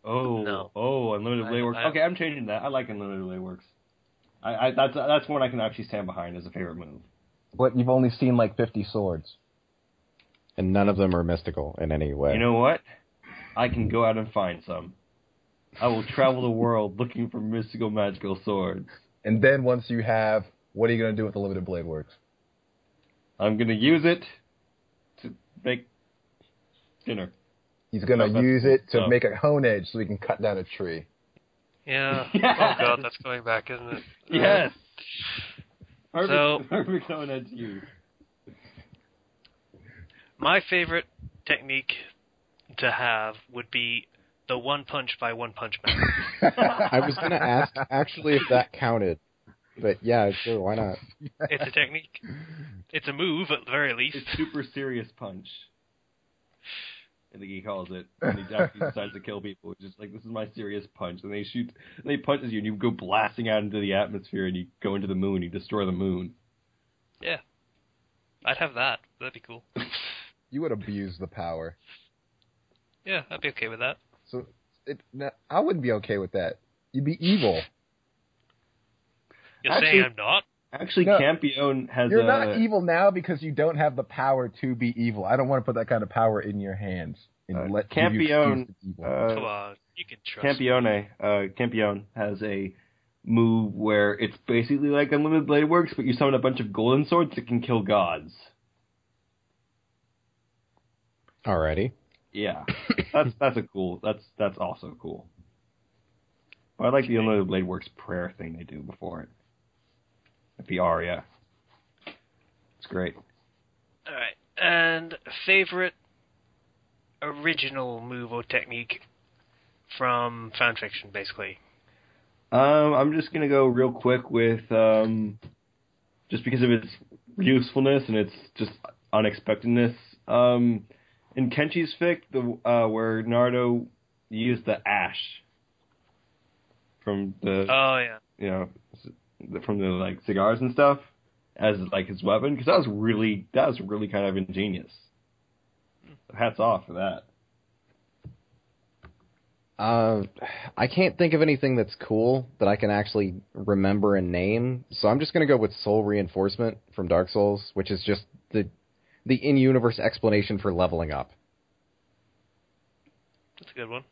Unlimited Blade Works. Okay, I'm changing that. I like Unlimited Blade Works. That's one I can actually stand behind as a favorite move. But you've only seen like 50 swords. And none of them are mystical in any way. You know what? I can go out and find some. I will travel the world looking for mystical, magical swords. And then once you have, what are you going to do with the Limited Blade Works? I'm going to use it to make dinner. He's going to use it to make a hone edge so he can cut down a tree. Yeah. Oh, God, that's going back, isn't it? Yes. Perfect hone edge use. My favorite technique to have would be the One Punch by One Punch Man. I was going to ask, actually, if that counted. But yeah, sure, why not? It's a technique. It's a move, at the very least. It's super serious punch. I think he calls it. When he actually decides to kill people. It's just like, this is my serious punch. And they punches you, and you go blasting out into the atmosphere, and you go into the moon, you destroy the moon. Yeah. I'd have that. That'd be cool. You would abuse the power. Yeah, I'd be okay with that. So, I wouldn't be okay with that. You'd be evil. You're saying I'm not? Actually, no, Campione has You're not evil now because you don't have the power to be evil. I don't want to put that kind of power in your hands. And let Campione, come on, you can trust Campione has a move where it's basically like Unlimited Blade Works, but you summon a bunch of golden swords that can kill gods. Alrighty. Yeah, that's also cool. I like the Unlimited Blade Works prayer thing they do before it. The PR, yeah. It's great. Alright, and favorite original move or technique from fanfiction, basically? I'm just going to go real quick with, just because of its usefulness and its just unexpectedness. In Kenchi's fic, where Naruto used the ash from the... Oh, yeah. You know, from the like cigars and stuff as like his weapon, because that was really kind of ingenious. Hats off for that. I can't think of anything that's cool that I can actually remember and name, so I'm just going to go with Soul Reinforcement from Dark Souls, which is just the in-universe explanation for leveling up. That's a good one.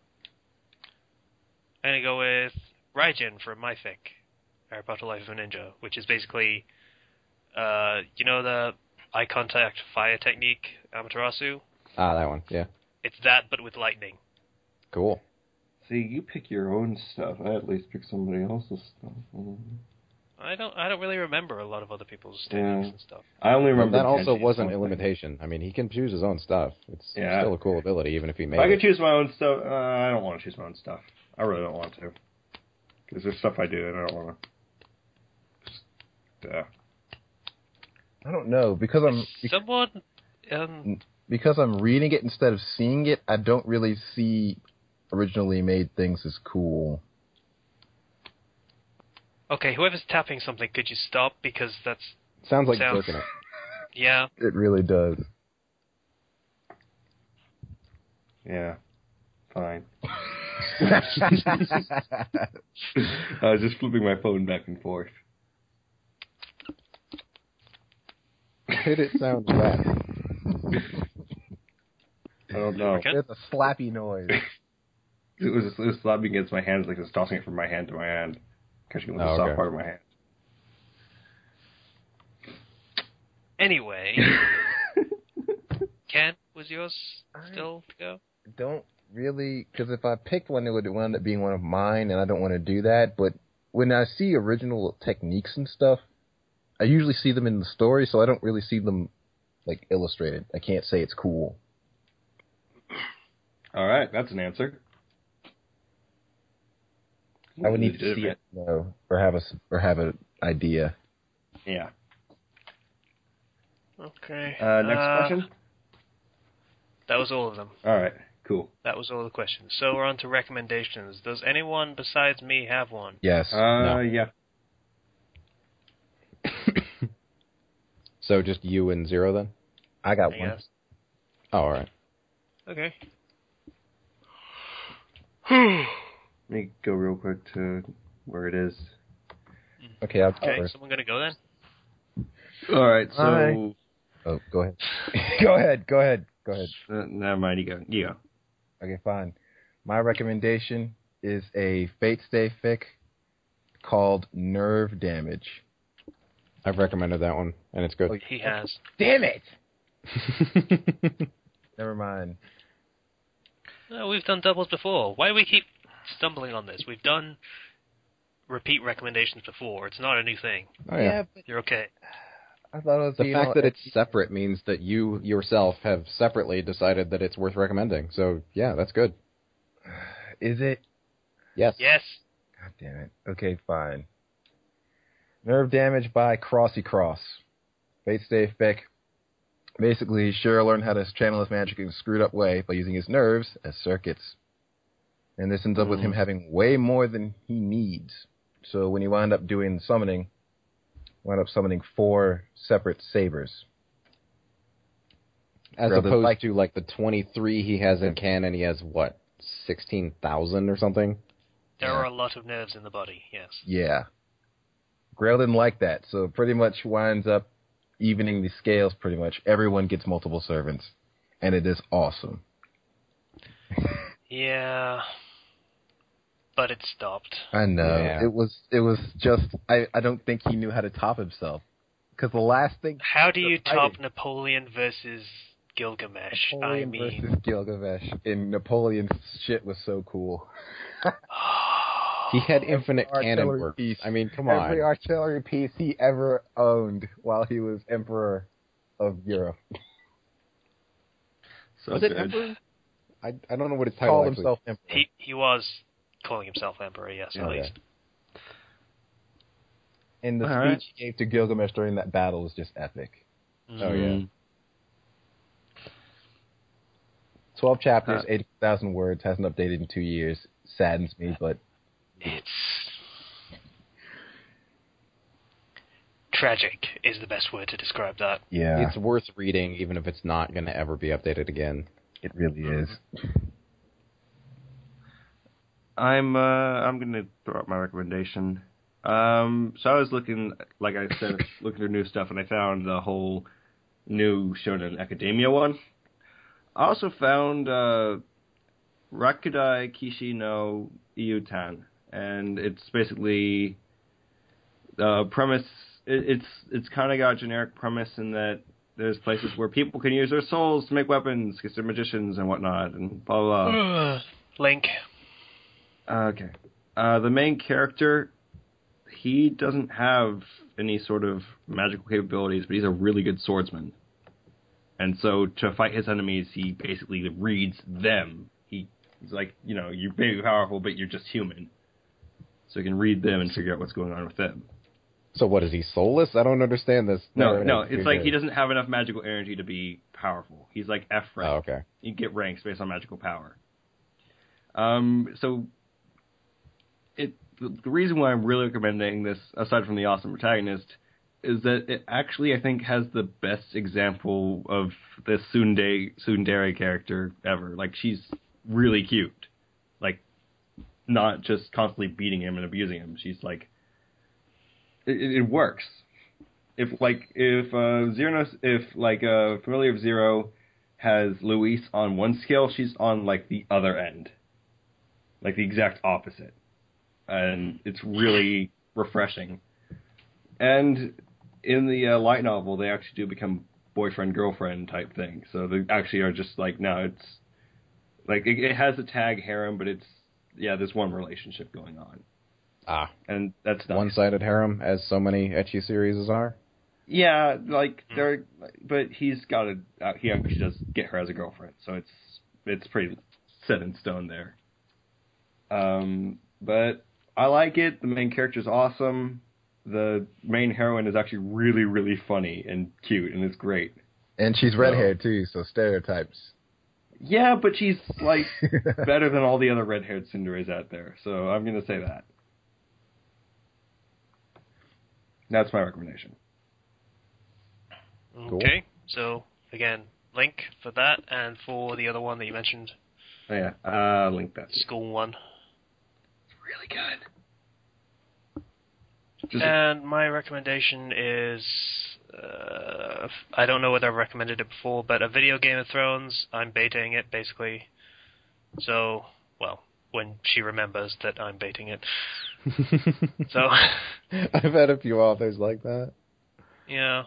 I'm going to go with Raijin from my fic, Harry Potter Life of a Ninja, which is basically, you know the eye contact fire technique, Amaterasu? Ah, that one, yeah. It's that, but with lightning. Cool. See, you pick your own stuff. I at least pick somebody else's stuff. I don't really remember a lot of other people's techniques and stuff. I only remember that also wasn't a limitation. I mean, he can choose his own stuff. It's still a cool ability, even if he made it. I could choose my own stuff. I don't want to choose my own stuff. I really don't want to. Because there's stuff I do and I don't want to. I don't know, because I'm reading it instead of seeing it. I don't really see originally made things as cool. Okay, whoever's tapping something, could you stop? Because sounds like broken it. Yeah. It really does. Yeah. Fine. I was just flipping my phone back and forth. Did it sound wet? I don't know. It's a slappy noise. It was slapping against my hands, like it was tossing it from my hand to my hand. Catching it with the soft part of my hand. Anyway. Ken, was yours still to go? Don't really, because if I picked one, it would end up being one of mine, and I don't want to do that. But when I see original techniques and stuff, I usually see them in the story, so I don't really see them like illustrated. I can't say it's cool. All right, that's an answer. I would need to see it, though, or have an idea. Yeah. Okay. Next question? That was all of them. All right, cool. That was all the questions. So we're on to recommendations. Does anyone besides me have one? Yes. No. Yeah. So just you and Zero then? I got one. Yes. Oh, all right. Okay. Let me go real quick to where it is. Okay, I'll go first. Someone gonna go then? All right, so... Oh, go ahead. Go ahead. Never mind, you go. Okay, fine. My recommendation is a Fate Stay fic called Nerve Damage. I've recommended that one, and it's good. Oh, he has. Damn it! Never mind. No, we've done doubles before. Why do we keep stumbling on this? We've done repeat recommendations before. It's not a new thing. Oh, yeah. But you're okay. I thought it was the fact that it's separate means that you yourself have separately decided that it's worth recommending. So, yeah, that's good. Is it? Yes. Yes. God damn it. Okay, fine. Nerve Damage by Crossy Cross. Fate Stay fic. Basically, Shiro learned how to channel his magic in a screwed up way by using his nerves as circuits. And this ends up with him having way more than he needs. So when he wound up doing summoning, wound up summoning 4 separate sabers. As opposed to like the 23 he has in canon, he has what, 16,000 or something? There are a lot of nerves in the body, yes. Yeah. Grail didn't like that, so it pretty much winds up evening the scales pretty much. Everyone gets multiple servants, and it is awesome. Yeah, but it stopped. I know. Yeah. It was just, I don't think he knew how to top himself. Because the last thing... How do you top Napoleon versus Gilgamesh? Napoleon versus Gilgamesh. And Napoleon's shit was so cool. He had infinite cannon work. I mean, come on. Every artillery piece he ever owned while he was Emperor of Europe. So was it Emperor? I don't know what his title Called actually. himself Emperor. He was calling himself Emperor, yes, at least. And the speech he gave to Gilgamesh during that battle was just epic. Oh, yeah. 12 chapters, 80,000 words, hasn't updated in 2 years. Saddens me, but... It's... tragic is the best word to describe that. Yeah. It's worth reading, even if it's not going to ever be updated again. It really is. I'm going to throw out my recommendation. So I was looking, like I said, looking for new stuff, and I found the whole new Shonen Academia one. I also found Rakudai Kishi no Iyutan, and it's basically the premise. It's kind of got a generic premise in that there's places where people can use their souls to make weapons because they're magicians and whatnot, and blah blah blah. Link. Okay. The main character, he doesn't have any sort of magical capabilities, but he's a really good swordsman. And so to fight his enemies, he basically reads them. He's like, you're very powerful, but you're just human. So he can read them and figure out what's going on with them. So what, is he soulless? I don't understand this. No, it's like he doesn't have enough magical energy to be powerful. He's like F rank. Oh, okay. You get ranks based on magical power. So the reason why I'm really recommending this, aside from the awesome protagonist, is that it actually, I think, has the best example of this tsundere character ever. Like, she's really cute. Like, not just constantly beating him and abusing him. She's like, it works. If Familiar of Zero has Luis on one scale, she's on like the other end, like the exact opposite, and it's really refreshing. And in the light novel, they actually do become boyfriend-girlfriend type thing. So they actually are just like, no, it's like it has a tag harem, but there's one relationship going on. Ah, and that's nice. One-sided harem, as so many ecchi series are. Yeah, like they're, but he's got he actually does get her as a girlfriend, so it's pretty set in stone there. But I like it. The main character's awesome. The main heroine is actually really, really funny and cute, and it's great. And she's red-haired too, so stereotypes. Yeah, but she's like better than all the other red-haired tsunderes out there, so I'm gonna say that. That's my recommendation. Okay, so again, link for that and for the other one that you mentioned. Oh, yeah, link that. School one. It's really good. And my recommendation is, I don't know whether I've recommended it before, but a video Game of Thrones. I'm baiting it, basically. So, well, when she remembers that I'm baiting it. So I've had a few authors like that. Yeah.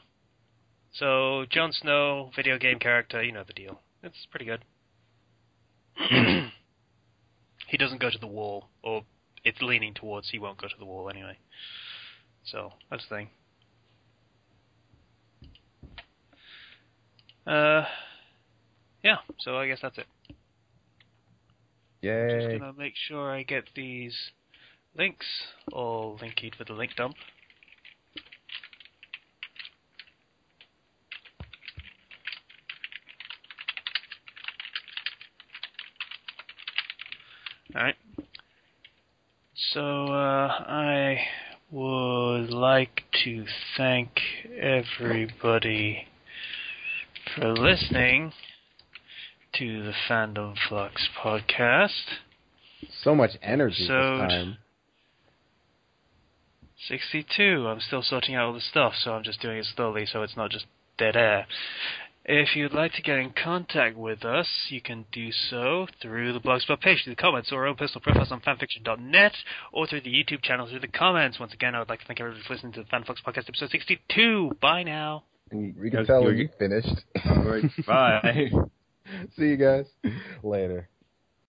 So, Jon Snow, video game character, you know the deal. It's pretty good. He doesn't go to the wall, or it's leaning towards he won't go to the wall anyway. So, that's the thing. Yeah, so I guess that's it. Yay. I'm just gonna make sure I get these links all linkied for the link dump. Alright. So, I would like to thank everybody for listening to the Fandom Flux podcast. So much energy this time. 62. I'm still sorting out all the stuff, so I'm just doing it slowly so it's not just dead air. If you'd like to get in contact with us, you can do so through the Blogspot page, through the comments, or our own personal profiles on fanfiction.net, or through the YouTube channel, through the comments. Once again, I would like to thank everybody for listening to the Fandom Flux podcast episode 62. Bye now. And we can tell when you finished. All right, bye. See you guys later.